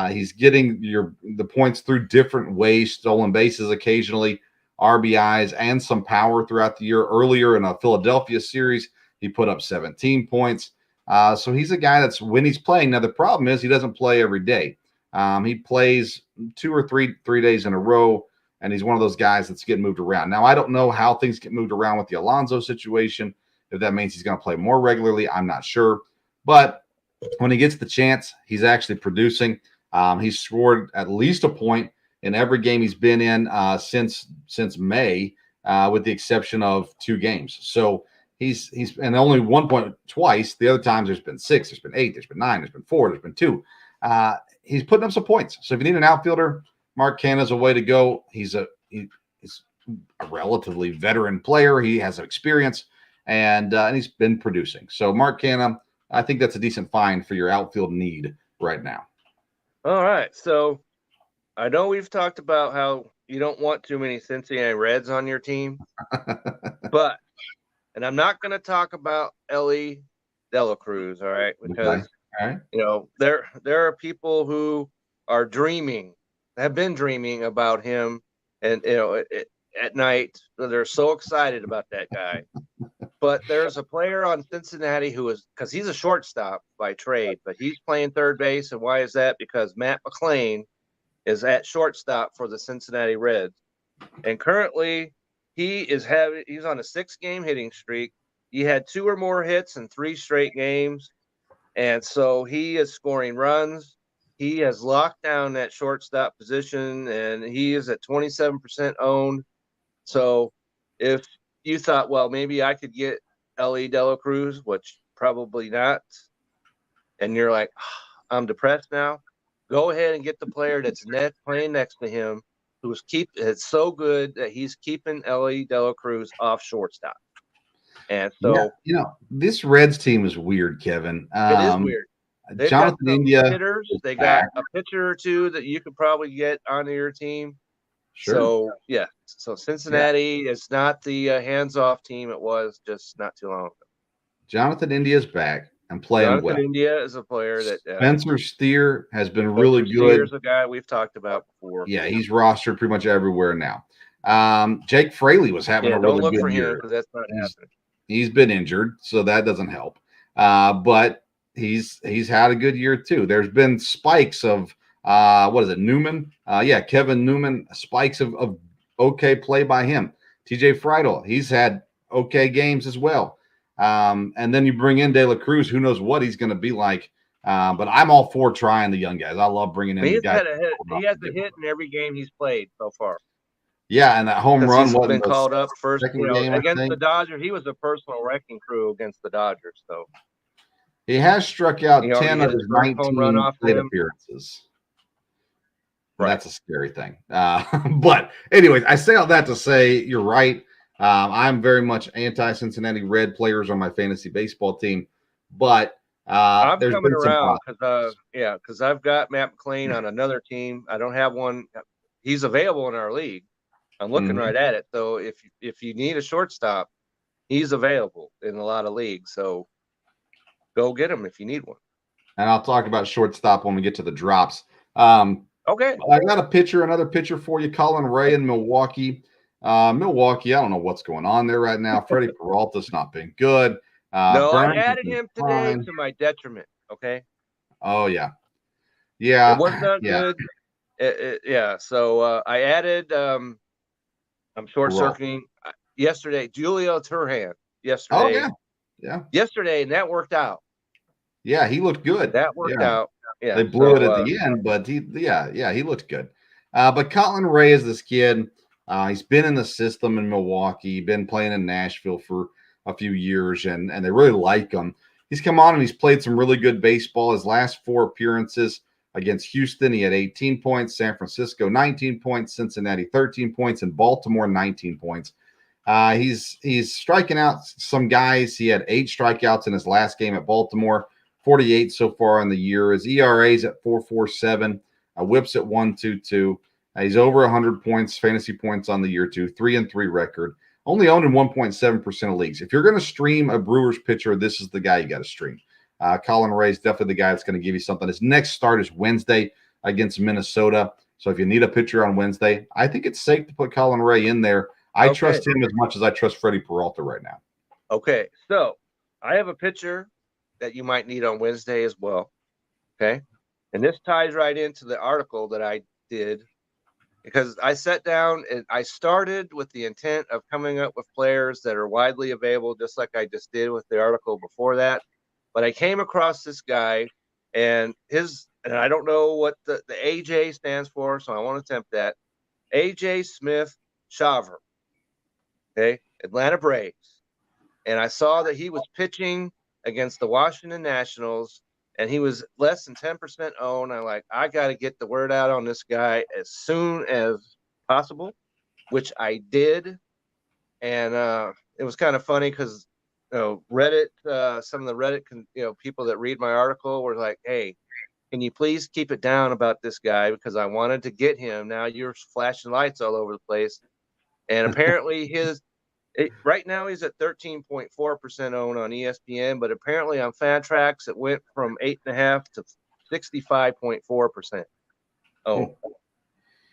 He's getting the points through different ways, stolen bases occasionally, RBIs, and some power throughout the year. Earlier in a Philadelphia series, he put up 17 points. So he's a guy that's when he's playing. Now, the problem is he doesn't play every day. He plays 2 or 3 days in a row, and he's one of those guys that's getting moved around. Now, I don't know how things get moved around with the Alonso situation. If that means he's going to play more regularly, I'm not sure. But when he gets the chance, he's actually producing. He's scored at least a point in every game he's been in since May, with the exception of 2 games. So he's and only 1 point twice. The other times there's been 6, there's been 8, there's been 9, there's been 4, there's been 2. He's putting up some points. So if you need an outfielder, Mark Canha is a way to go. He's a relatively veteran player. He has experience, and he's been producing. So Mark Canha, I think that's a decent find for your outfield need right now. All right. So I know we've talked about how you don't want too many Cincinnati Reds on your team, but, and I'm not going to talk about Ellie De La Cruz, all right? Because, Okay. All right. you know, there are people who are dreaming, have been dreaming about him, and, you know, at night, they're so excited about that guy. But there's a player on Cincinnati who is, because he's a shortstop by trade, but he's playing third base. And why is that? Because Matt McClain is at shortstop for the Cincinnati Reds. And currently he's on a 6-game hitting streak. He had 2 or more hits in 3 straight games. And so he is scoring runs. He has locked down that shortstop position, and he is at 27% owned. So if you thought, well, maybe I could get Ellie De La Cruz, which probably not, and you're like, I'm depressed now, go ahead and get the player that's playing next to him, it's so good that he's keeping Ellie De La Cruz off shortstop. And so, yeah, this Reds team is weird, Kevin. it is weird. They've Jonathan got India hitters. They got a pitcher or 2 that you could probably get onto your team. Sure. So, yeah. So Cincinnati is not the hands-off team it was just not too long ago. Jonathan India's back and playing well. India is a player that Spencer Steer has been really good. Steer's a guy we've talked about before. Yeah, he's rostered pretty much everywhere now. Jake Fraley was having a really good year. Because that's not happening. He's been injured, so that doesn't help. But he's had a good year too. There's been spikes of Newman? Kevin Newman, spikes of okay play by him. TJ Friedel, he's had okay games as well. And then you bring in De La Cruz, who knows what he's going to be like. But I'm all for trying the young guys. I love bringing in the guys. He has a hit in every game he's played so far. Yeah, and that home run wasn't been called up first game, against the Dodgers. He was a personal wrecking crew against the Dodgers. So he has struck out 10 of his 19 plate appearances. Right. That's a scary thing. But anyways, I say all that to say you're right. I'm very much anti-Cincinnati Red players on my fantasy baseball team, but I'm coming around because I've got Matt McClain on another team. I don't have one. He's available in our league. I'm looking right at it. So if you need a shortstop, he's available in a lot of leagues. So go get him if you need one. And I'll talk about shortstop when we get to the drops. Okay. I got another pitcher for you, Colin Ray in Milwaukee. Milwaukee, I don't know what's going on there right now. Freddie Peralta's not been good. No, I added him today to my detriment. Okay. Oh, yeah. Yeah. It was not good. So I added, I'm short circuiting yesterday, Julio Turhan yesterday. Oh, yeah. Yeah. Yesterday, and that worked out. Yeah, he looked good. That worked out. Yeah. They blew it at the end, but he looked good. But Colin Ray is this kid. He's been in the system in Milwaukee, been playing in Nashville for a few years, and they really like him. He's come on and he's played some really good baseball. His last 4 appearances Against Houston, he had 18 points. San Francisco, 19 points. Cincinnati, 13 points. And Baltimore, 19 points. He's striking out some guys. He had 8 strikeouts in his last game at Baltimore, 48 so far in the year. His ERA is at 4.47, whips at 1.22. He's over 100 points, fantasy points on the year too, 3-3 record. Only owned in 1.7% of leagues. If you're going to stream a Brewers pitcher, this is the guy you got to stream. Colin Ray is definitely the guy that's going to give you something. His next start is Wednesday against Minnesota. So if you need a pitcher on Wednesday, I think it's safe to put Colin Ray in there. I trust him as much as I trust Freddie Peralta right now. Okay, so I have a pitcher that you might need on Wednesday as well. Okay, and this ties right into the article that I did, because I sat down and I started with the intent of coming up with players that are widely available, just like I just did with the article before that. But I came across this guy, and I don't know what the AJ stands for, so I won't attempt that. AJ Smith Shaver. Okay, Atlanta Braves. And I saw that he was pitching against the Washington Nationals, and he was less than 10% owned. I'm like, I got to get the word out on this guy as soon as possible, which I did. And it was kind of funny because, Reddit, some of the Reddit, people that read my article were like, hey, can you please keep it down about this guy, because I wanted to get him. Now you're flashing lights all over the place. And apparently right now he's at 13.4% owned on ESPN, but apparently on Fantrax it went from 8.5 to 65.4% owned.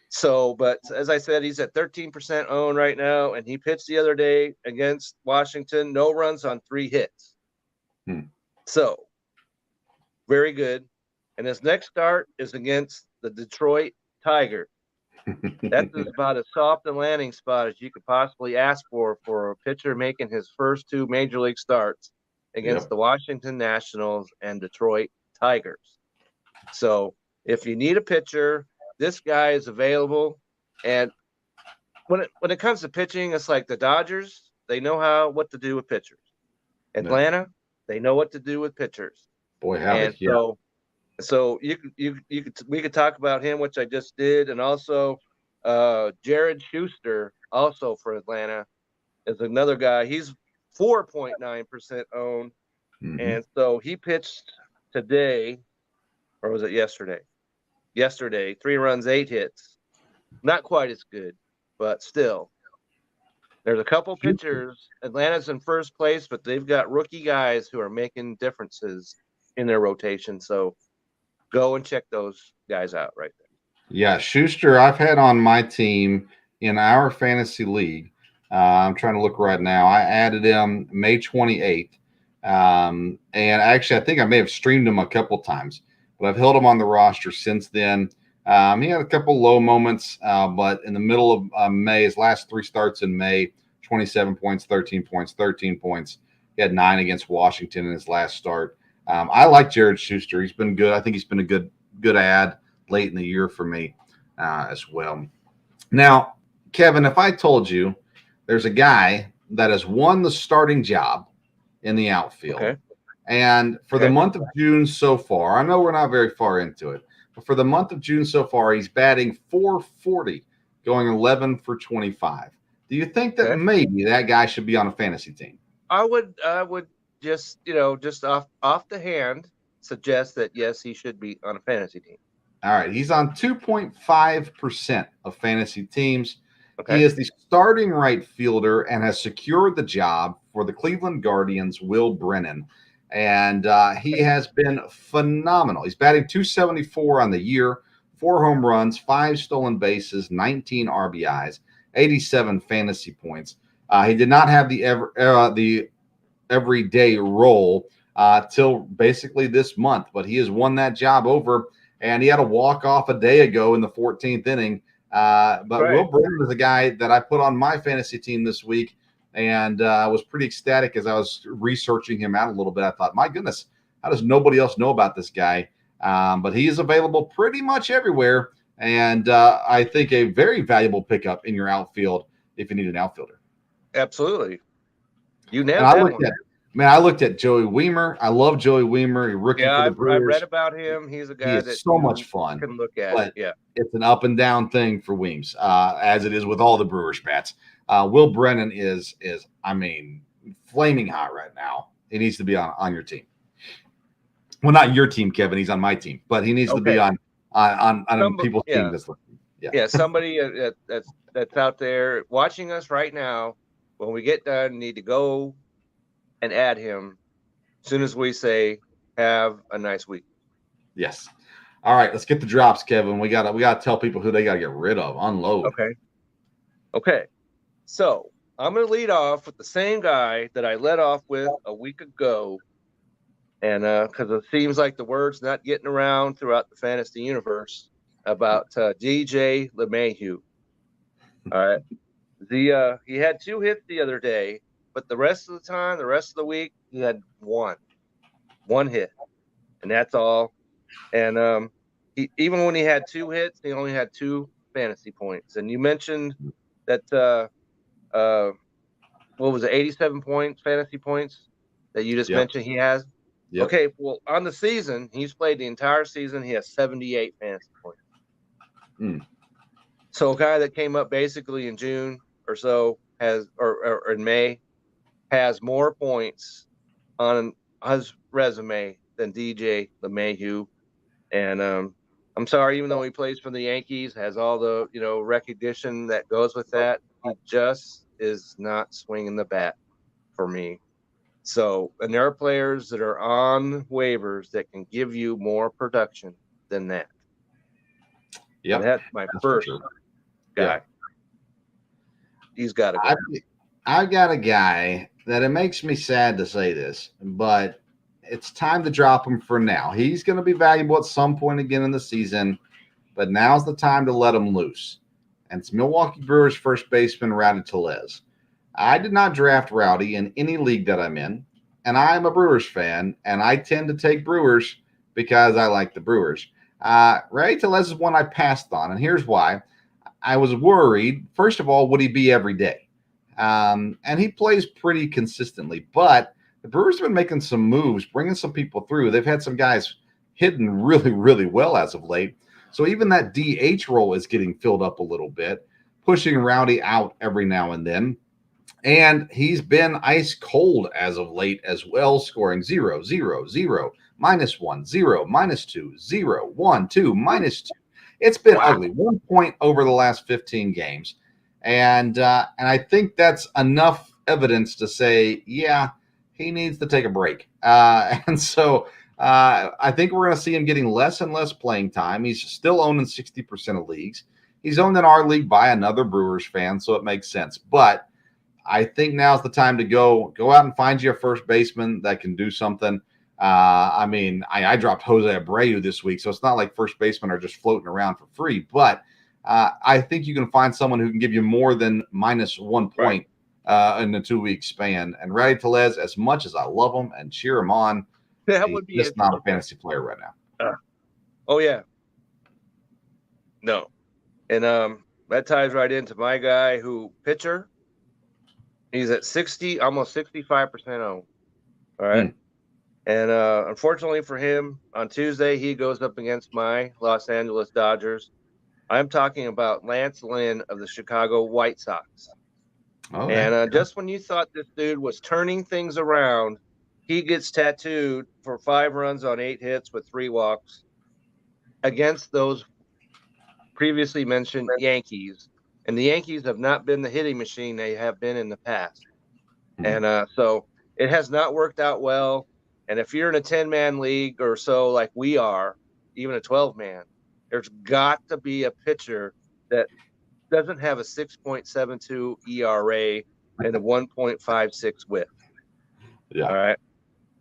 So, but as I said, he's at 13% owned right now, and he pitched the other day against Washington, no runs on 3 hits. So, very good. And his next start is against the Detroit Tigers. That's about as soft a landing spot as you could possibly ask for a pitcher making his first 2 major league starts against the Washington Nationals and Detroit Tigers. So if you need a pitcher, this guy is available. And when it comes to pitching, it's like the Dodgers, they know what to do with pitchers. Atlanta, they know what to do with pitchers. Boy, howdy. So we could talk about him, which I just did, and also Jared Schuster, also for Atlanta, is another guy. He's 4.9% owned, and so he pitched today, or was it yesterday? Yesterday, 3 runs, 8 hits. Not quite as good, but still. There's a couple pitchers. Atlanta's in first place, but they've got rookie guys who are making differences in their rotation. So go and check those guys out right there. Yeah, Schuster, I've had on my team in our fantasy league. I'm trying to look right now. I added him May 28th. And actually, I think I may have streamed him a couple times, but I've held him on the roster since then. He had a couple low moments, but in the middle of May, his last 3 starts in May, 27 points, 13 points, 13 points. He had 9 against Washington in his last start. I like Jared Schuster. He's been good. I think he's been a good ad late in the year for me as well. Now, Kevin, if I told you there's a guy that has won the starting job in the outfield, and for the month of June so far, I know we're not very far into it, but for the month of June so far, he's batting .440, going 11 for 25. Do you think that maybe that guy should be on a fantasy team? I would just off the hand suggest that yes, he should be on a fantasy team. All right, he's on 2.5% of fantasy teams. He is the starting right fielder and has secured the job for the Cleveland Guardians' Will Brennan. And he has been phenomenal. He's batting .274 on the year, 4 home runs, 5 stolen bases, 19 RBIs, 87 fantasy points. He did not have the everyday role till basically this month, but he has won that job over, and he had a walk-off a day ago in the 14th inning. Will Brennan is a guy that I put on my fantasy team this week, and I was pretty ecstatic as I was researching him out a little bit. I thought, my goodness, how does nobody else know about this guy? But he is available pretty much everywhere, and I think a very valuable pickup in your outfield if you need an outfielder. Absolutely. You nailed that one. Man, I looked at Joey Weimer. I love Joey Weimer. He's rookie Yeah, for the I've Brewers. read about him. He's a He guy is that so you much fun, can look at. but Yeah. it's an up and down thing for Weems, as it is with all the Brewers bats. Will Brennan is I mean, flaming hot right now. He needs to be on your team. Well, not your team, Kevin. He's on my team, but he needs to be on people's team. That's Yeah, somebody that's out there watching us right now. When we get done, need to go and add him as soon as we say have a nice week. Yes. All right, let's get the drops, Kevin. We gotta tell people who they gotta get rid of, unload. Okay. So I'm gonna lead off with the same guy that I led off with a week ago, and because it seems like the word's not getting around throughout the fantasy universe about DJ LeMahieu. All right. He had 2 hits the other day, but the rest of the week, he had one hit, and that's all. And he, even when he had 2 hits, he only had 2 fantasy points. And you mentioned that what was it, 87 points, fantasy points that you just mentioned he has? Yep. Okay, well, on the season, he's played the entire season. He has 78 fantasy points. So a guy that came up basically in June or so or in May has more points on his resume than DJ LeMahieu. And I'm sorry, even though he plays for the Yankees, has all the recognition that goes with that, he just is not swinging the bat for me. So, and there are players that are on waivers that can give you more production than that. Yeah, that's my first guy. Yeah. He's got to go. I've got a guy that it makes me sad to say this, but it's time to drop him for now. He's going to be valuable at some point again in the season, but now's the time to let him loose. And it's Milwaukee Brewers first baseman Rowdy Tellez. I did not draft Rowdy in any league that I'm in, and I'm a Brewers fan, and I tend to take Brewers because I like the Brewers. Rowdy Tellez is one I passed on, and here's why. I was worried, first of all, would he be every day? And he plays pretty consistently, but the Brewers have been making some moves, bringing some people through. They've had some guys hitting really, really well as of late. So even that DH role is getting filled up a little bit, pushing Rowdy out every now and then. And he's been ice cold as of late as well, scoring 0, 0, 0, -1, 0, -2, 0, 1, 2, -2. It's been ugly. 1 point over the last 15 games. And I think that's enough evidence to say, yeah, he needs to take a break. And so I think we're going to see him getting less and less playing time. He's still owning 60% of leagues. He's owned in our league by another Brewers fan, so it makes sense. But I think now's the time to go out and find you a first baseman that can do something. I dropped Jose Abreu this week, so it's not like first basemen are just floating around for free. But I think you can find someone who can give you more than -1 point in a 2-week span. And Rowdy Tellez, as much as I love him and cheer him on, he's just not a fantasy player right now. Oh yeah, no, and that ties right into my guy who pitcher. He's at 60, almost 65% owned. All right. And unfortunately for him, on Tuesday, he goes up against my Los Angeles Dodgers. I'm talking about Lance Lynn of the Chicago White Sox. Okay. And just when you thought this dude was turning things around, he gets tattooed for 5 runs on 8 hits with 3 walks against those previously mentioned Yankees. And the Yankees have not been the hitting machine they have been in the past. And so it has not worked out well. And if you're in a 10-man league or so like we are, even a 12-man, there's got to be a pitcher that doesn't have a 6.72 ERA and a 1.56 whip. Yeah. All right.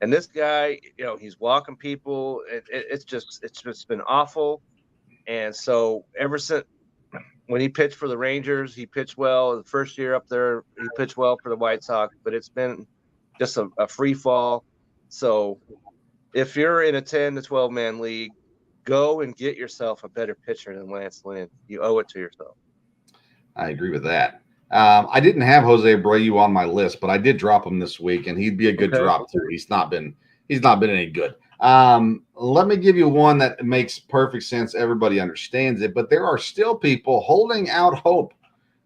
And this guy, he's walking people. It's just been awful. And so ever since when he pitched for the Rangers, he pitched well. The first year up there, he pitched well for the White Sox, but it's been just a free fall. So if you're in a 10 to 12-man league, go and get yourself a better pitcher than Lance Lynn. You owe it to yourself. I agree with that. I didn't have Jose Abreu on my list, but I did drop him this week, and he'd be a good Okay. drop too. He's not been any good. Let me give you one that makes perfect sense. Everybody understands it, but there are still people holding out hope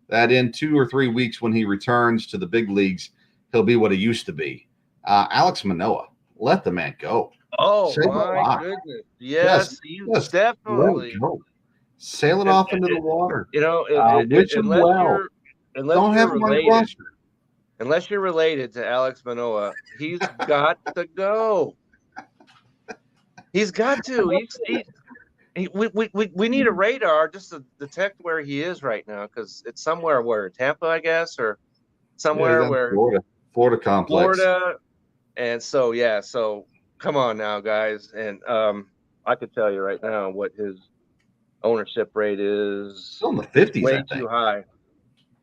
that in 2 or 3 weeks, when he returns to the big leagues, he'll be what he used to be. Alex Manoah, let the man go. Oh Sail it my off. goodness! Yes, Just you let definitely. it go. Sail it And- off and- into the water. You know, Wish him unless well. unless Don't you're have him on your related, roster. unless you're related to Alex Manoah, he's got to go. He's got to. We need a radar just to detect where he is right now, because it's somewhere where Tampa, I guess, or somewhere Yeah, where Florida complex. Florida. And so so come on now, guys. And I could tell you right now what his ownership rate is. Still in the 50s, Way I think. too high.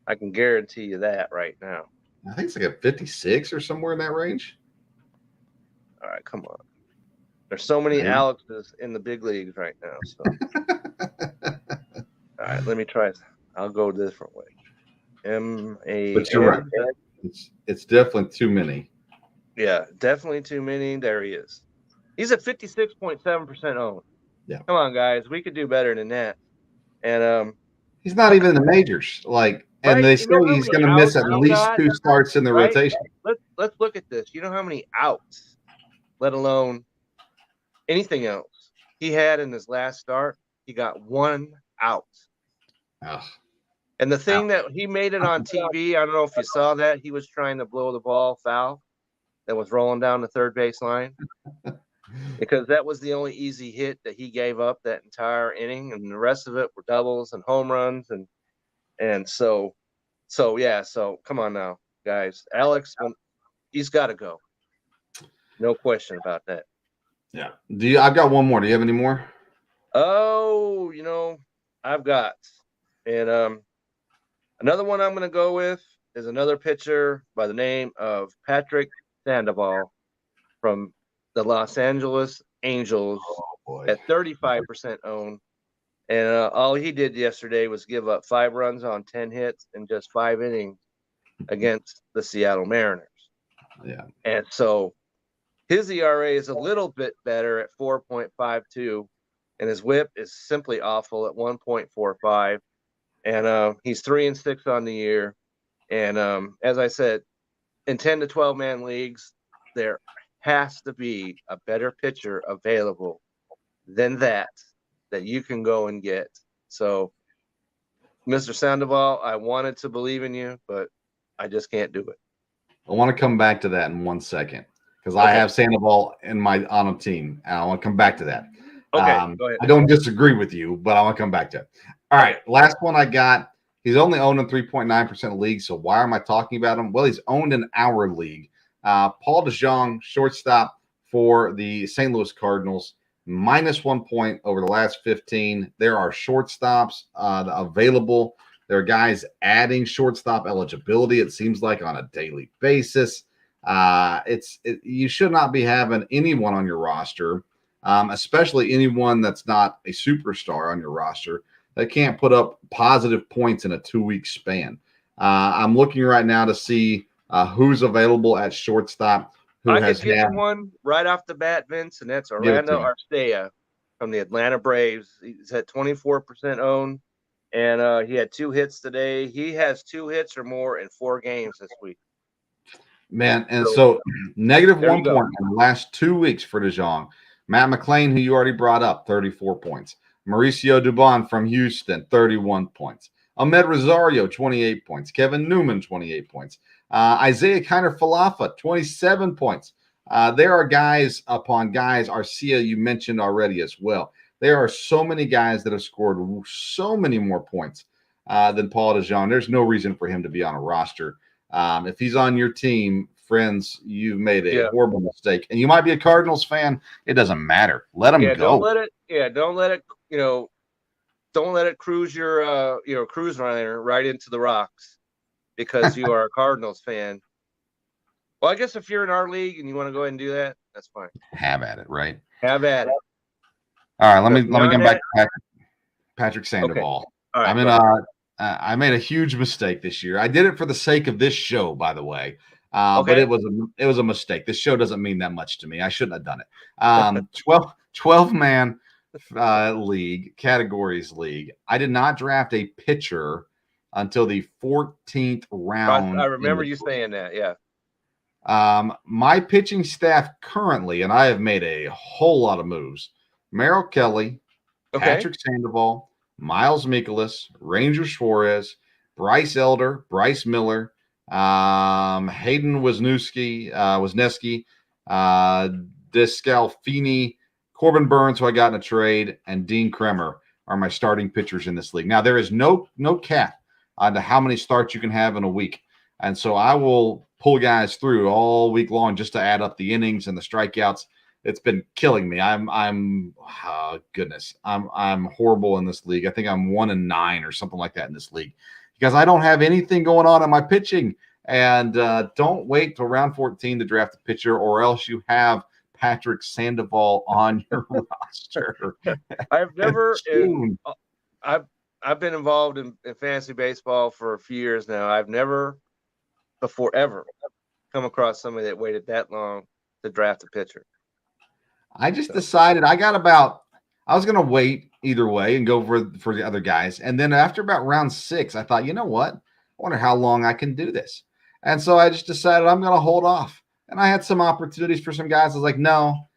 I can guarantee you that right now. I think it's like a 56 or somewhere in that range. All right, come on. There's so many Maybe. Alexes in the big leagues right now. So, all right, let me try. I'll go a different way. But you're right. It's definitely too many. Yeah, definitely too many. There he is. He's at 56.7% owned. Yeah. Come on, guys. We could do better than that. And he's not even in the majors. And they say he's going to miss at least 2 starts in the rotation. Let's look at this. You know how many outs, let alone anything else, he had in his last start? He got 1 out. Oh. And the thing that he made it on TV, I don't know if you saw that, he was trying to blow the ball foul that was rolling down the third base line, because that was the only easy hit that he gave up that entire inning, and the rest of it were doubles and home runs, and so come on now, guys. Alex, he's got to go. No question about that. Yeah. I've got one more. Do you have any more? Oh, I've got. And another one I'm going to go with is another pitcher by the name of Patrick Sandoval from the Los Angeles Angels at 35% owned. And all he did yesterday was give up 5 runs on 10 hits in just 5 innings against the Seattle Mariners. Yeah. And so his ERA is a little bit better at 4.52, and his WHIP is simply awful at 1.45. And he's 3-6 on the year. And as I said, in 10 to 12 man leagues, there has to be a better pitcher available than that you can go and get. So, Mr. Sandoval, I wanted to believe in you, but I just can't do it. I want to come back to that in 1 second, because I have Sandoval on a team, and I want to come back to that. Okay, go ahead. I don't disagree with you, but I want to come back to it. All right, last one I got. He's only owned in 3.9% of leagues, so why am I talking about him? Well, he's owned in our league. Paul DeJong, shortstop for the St. Louis Cardinals, -1 point over the last 15. There are shortstops available. There are guys adding shortstop eligibility, it seems like, on a daily basis. You should not be having anyone on your roster, especially anyone that's not a superstar on your roster, that can't put up positive points in a 2-week span. I'm looking right now to see who's available at shortstop. I could give you one right off the bat, Vince, and that's Orlando Arcia from the Atlanta Braves. He's at 24% owned, and he had 2 hits today. He has 2 hits or more in 4 games this week. Man, and so -1 point in the last 2 weeks for DeJong. Matt McClain, who you already brought up, 34 points. Mauricio Dubon from Houston, 31 points. Ahmed Rosario, 28 points. Kevin Newman, 28 points. Isaiah Kiner-Falefa, 27 points. There are guys upon guys. Arcia, you mentioned already as well. There are so many guys that have scored so many more points than Paul DeJong. There's no reason for him to be on a roster. If he's on your team, friends, you've made a horrible mistake. And you might be a Cardinals fan. It doesn't matter. Let him go. Don't let it, don't let it cruise your cruise liner right into the rocks because you are a Cardinals fan. Well, I guess if you're in our league and you want to go ahead and do that, that's fine. Have at it, right? Have at it. All right, let me come back to Patrick Sandoval. Okay. All right, I'm in I made a huge mistake this year. I did it for the sake of this show, by the way. But Okay. it was a mistake. This show doesn't mean that much to me. I shouldn't have done it. 12 man league, categories league. I did not draft a pitcher until the 14th round. I remember you saying that. Yeah. My pitching staff currently, and I have made a whole lot of moves. Merrill Kelly, Okay. Patrick Sandoval, Miles Mikolas, Ranger Suarez, Bryce Elder, Bryce Miller, Hayden Wisniewski, Descalfini, Corbin Burns, who I got in a trade, and Dean Kremer are my starting pitchers in this league. Now, there is no cap on to how many starts you can have in a week. And so I will pull guys through all week long just to add up the innings and the strikeouts. It's been killing me. I'm horrible in this league. I think I'm 1-9 or something like that in this league because I don't have anything going on in my pitching. And don't wait till round 14 to draft a pitcher, or else you have Patrick Sandoval on your roster. I've never. I've been involved in fantasy baseball for a few years now. I've never before ever come across somebody that waited that long to draft a pitcher. I just decided I was going to wait either way and go for the other guys. And then after about round 6, I thought, you know what? I wonder how long I can do this. And so I just decided I'm going to hold off. And I had some opportunities for some guys. I was like, no,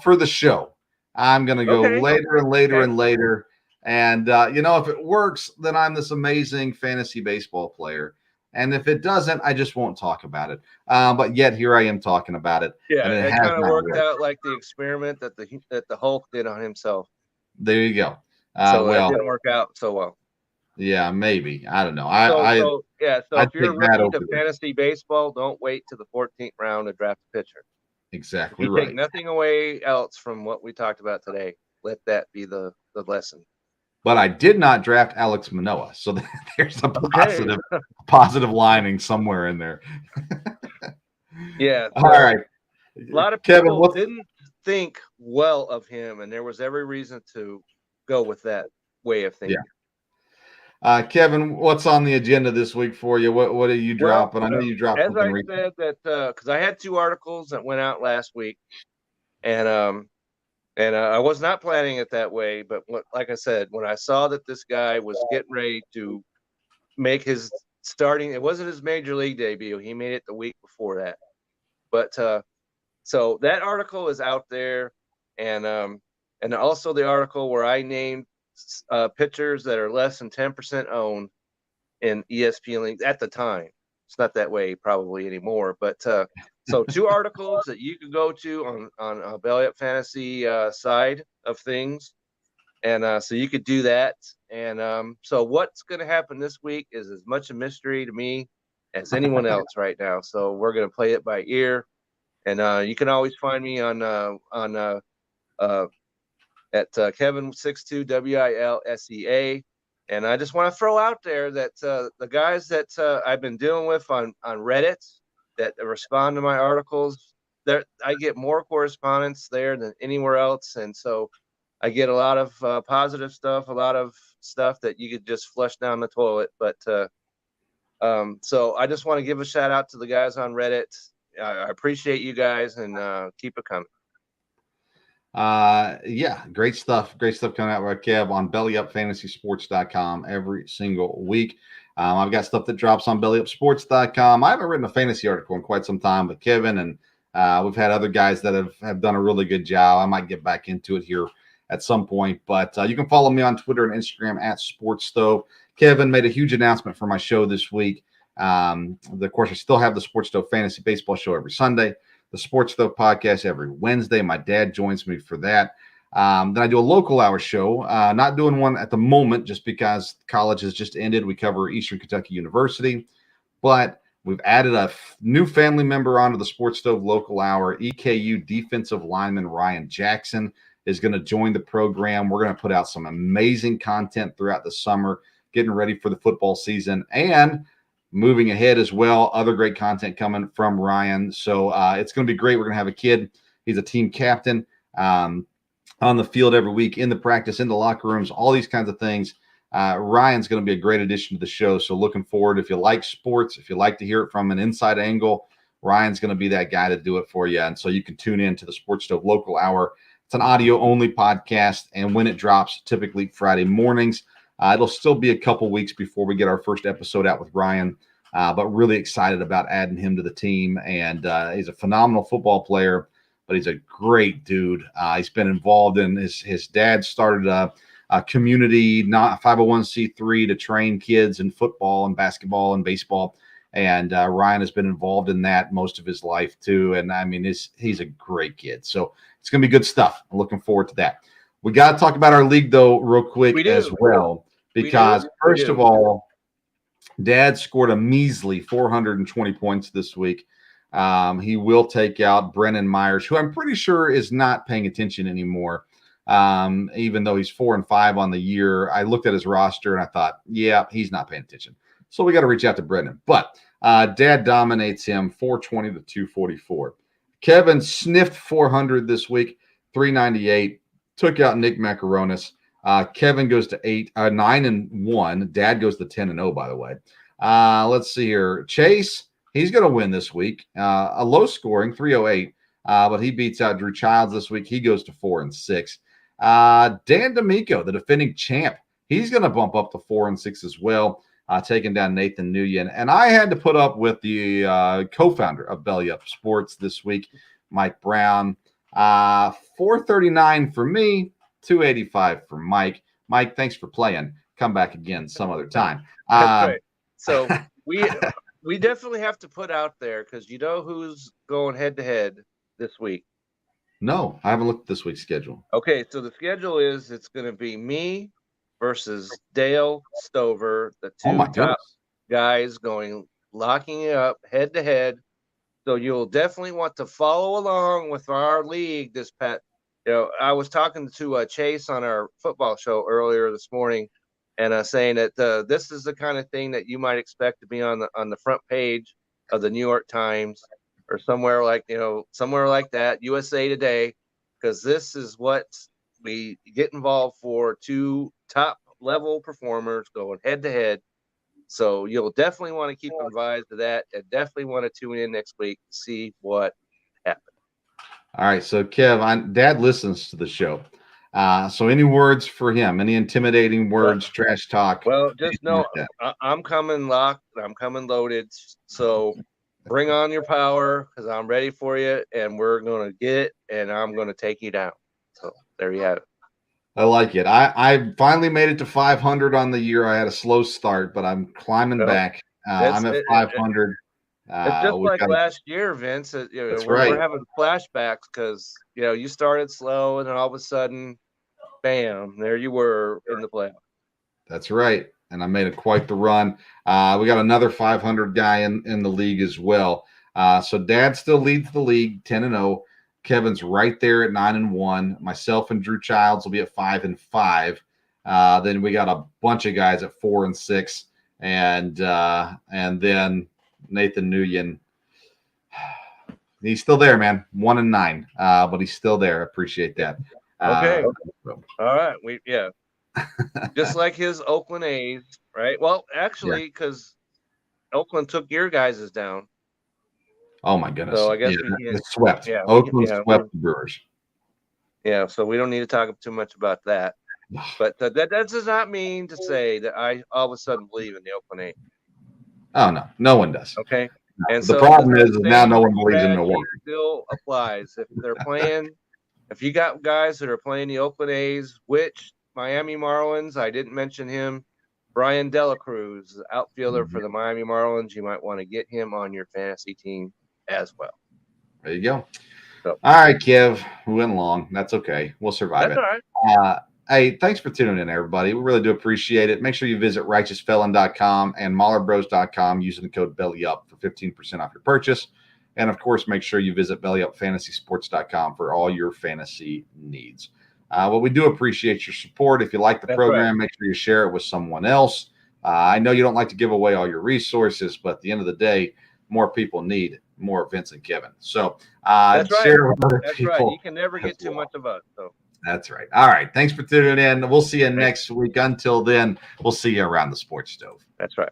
for the show. I'm going to go later and later and later. And, if it works, then I'm this amazing fantasy baseball player. And if it doesn't, I just won't talk about it. But yet here I am talking about it. Yeah, and it kind of worked out like the experiment that the Hulk did on himself. There you go. So it didn't work out so well. Yeah, maybe. I don't know. So if you're rookie to fantasy baseball, don't wait to the 14th round to draft a pitcher. Exactly right. Take nothing away else from what we talked about today. Let that be the lesson. But I did not draft Alex Manoah, so there's a positive lining somewhere in there. Yeah. All right. A lot of people didn't think well of him, and there was every reason to go with that way of thinking. Yeah. Kevin, what's on the agenda this week for you? What are you dropping? I know you dropped something. As I said that because I had 2 articles that went out last week, and I was not planning it that way, but like I said, when I saw that this guy was getting ready to make his starting, it wasn't his major league debut. He made it the week before that. But so that article is out there, and also the article where I named pitchers that are less than 10% owned in ESPN leagues at the time. It's not that way probably anymore, but so 2 articles that you can go to on Belly Up Fantasy side of things, and so you could do that. And so what's going to happen this week is as much a mystery to me as anyone else right now. So we're going to play it by ear, and you can always find me on at Kevin62 WILSEA. And I just want to throw out there that the guys that I've been dealing with on Reddit that respond to my articles, I get more correspondence there than anywhere else. And so I get a lot of positive stuff, a lot of stuff that you could just flush down the toilet. But so I just want to give a shout out to the guys on Reddit. I appreciate you guys, and keep it coming. Yeah, great stuff coming out with Kev on bellyupfantasysports.com every single week. I've got stuff that drops on bellyupsports.com. I haven't written a fantasy article in quite some time, but Kevin and we've had other guys that have done a really good job. I might get back into it here at some point, but you can follow me on Twitter and Instagram at SportsStove. Kevin made a huge announcement for my show this week. Of course, I still have the Sports Stove Fantasy Baseball Show every Sunday, the Sports Stove Podcast every Wednesday. My dad joins me for that. Then I do a local hour show, not doing one at the moment just because college has just ended. We cover Eastern Kentucky University, but we've added a new family member onto the Sports Stove local hour. EKU defensive lineman Ryan Jackson is going to join the program. We're going to put out some amazing content throughout the summer, getting ready for the football season, and moving ahead as well. Other great content coming from Ryan. So it's going to be great. We're going to have a kid. He's a team captain on the field every week, in the practice, in the locker rooms, all these kinds of things. Ryan's going to be a great addition to the show. So looking forward. If you like sports, if you like to hear it from an inside angle, Ryan's going to be that guy to do it for you. And so you can tune in to the Sports Stove Local Hour. It's an audio-only podcast, and when it drops, typically Friday mornings. It'll still be a couple weeks before we get our first episode out with Ryan, but really excited about adding him to the team. And he's a phenomenal football player, but he's a great dude. He's been involved in his dad started a community, not 501c3, to train kids in football and basketball and baseball. And Ryan has been involved in that most of his life too. And I mean, he's a great kid. So it's going to be good stuff. I'm looking forward to that. We got to talk about our league though, real quick as well, because first of all, Dad scored a measly 420 points this week. He will take out Brennan Myers, who I'm pretty sure is not paying attention anymore. Even though he's 4-5 on the year, I looked at his roster and I thought, yeah, he's not paying attention. So we got to reach out to Brennan. But Dad dominates him 420 to 244. Kevin sniffed 400 this week, 398. Took out Nick Macaronis. Kevin goes to 9-1. Dad goes to 10-0, by the way. Let's see here. Chase, he's going to win this week. A low scoring, 308. But he beats out Drew Childs this week. He goes to 4-6. Dan D'Amico, the defending champ, he's going to bump up to 4-6 as well, taking down Nathan Nguyen. And I had to put up with the co-founder of Belly Up Sports this week, Mike Brown. 439 for me, 285 for Mike. Mike, thanks for playing. Come back again some other time. That's right. So we definitely have to put out there, because you know who's going head to head this week. No, I haven't looked at this week's schedule. Okay, so the schedule is it's going to be me versus Dale Stover, the two top guys locking it up head to head. So you'll definitely want to follow along with our league this past. I was talking to Chase on our football show earlier this morning, and saying that this is the kind of thing that you might expect to be on the front page of the New York Times or somewhere like that, USA Today, because this is what we get involved for, two top level performers going head to head. So you'll definitely want to keep advised of that, and definitely want to tune in next week to see what happens. All right. So Kev, Dad listens to the show. So any words for him, any intimidating words, trash talk? Well, just know I'm coming locked. I'm coming loaded. So bring on your power, because I'm ready for you, and we're going to get it, and I'm going to take you down. So there you have it. I like it. I finally made it to 500 on the year. I had a slow start, but I'm climbing back. I'm at 500. It's just like last year, Vince. We're having flashbacks, because you started slow, and then all of a sudden, bam, there you were in the playoffs. That's right. And I made it quite the run. We got another 500 guy in the league as well. So Dad still leads the league 10-0. Kevin's right there at 9-1. Myself and Drew Childs will be at 5-5. Then we got a bunch of guys at 4-6, and then Nathan Nguyen. He's still there, man. 1-9, but he's still there. I appreciate that. Okay. All right. Just like his Oakland A's, right? Well, actually, because Oakland took your guys' down. Oh my goodness! So I guess it's swept. Yeah, Oakland swept the Brewers. Yeah, so we don't need to talk too much about that. But that does not mean to say that I all of a sudden believe in the Oakland A's. Oh no one does. Okay, no. And the problem is now no one believes in Milwaukee. Still applies if they're playing. If you got guys that are playing the Oakland A's, which Miami Marlins, I didn't mention him, Brian Delacruz, outfielder for the Miami Marlins, you might want to get him on your fantasy team as well. There you go. So, all right, Kev, we went long. That's okay. We'll survive it. All right. Hey, thanks for tuning in, everybody. We really do appreciate it. Make sure you visit righteousfelon.com and maulerbros.com using the code BELLYUP for 15% off your purchase. And, of course, make sure you visit bellyupfantasysports.com for all your fantasy needs. Well, we do appreciate your support. If you like the program, make sure you share it with someone else. I know you don't like to give away all your resources, but at the end of the day, more people need more Vince and Kevin. So share it with other people. Right. You can never get too much of us. So. That's right. All right. Thanks for tuning in. We'll see you next week. Until then, we'll see you around the sports stove. That's right.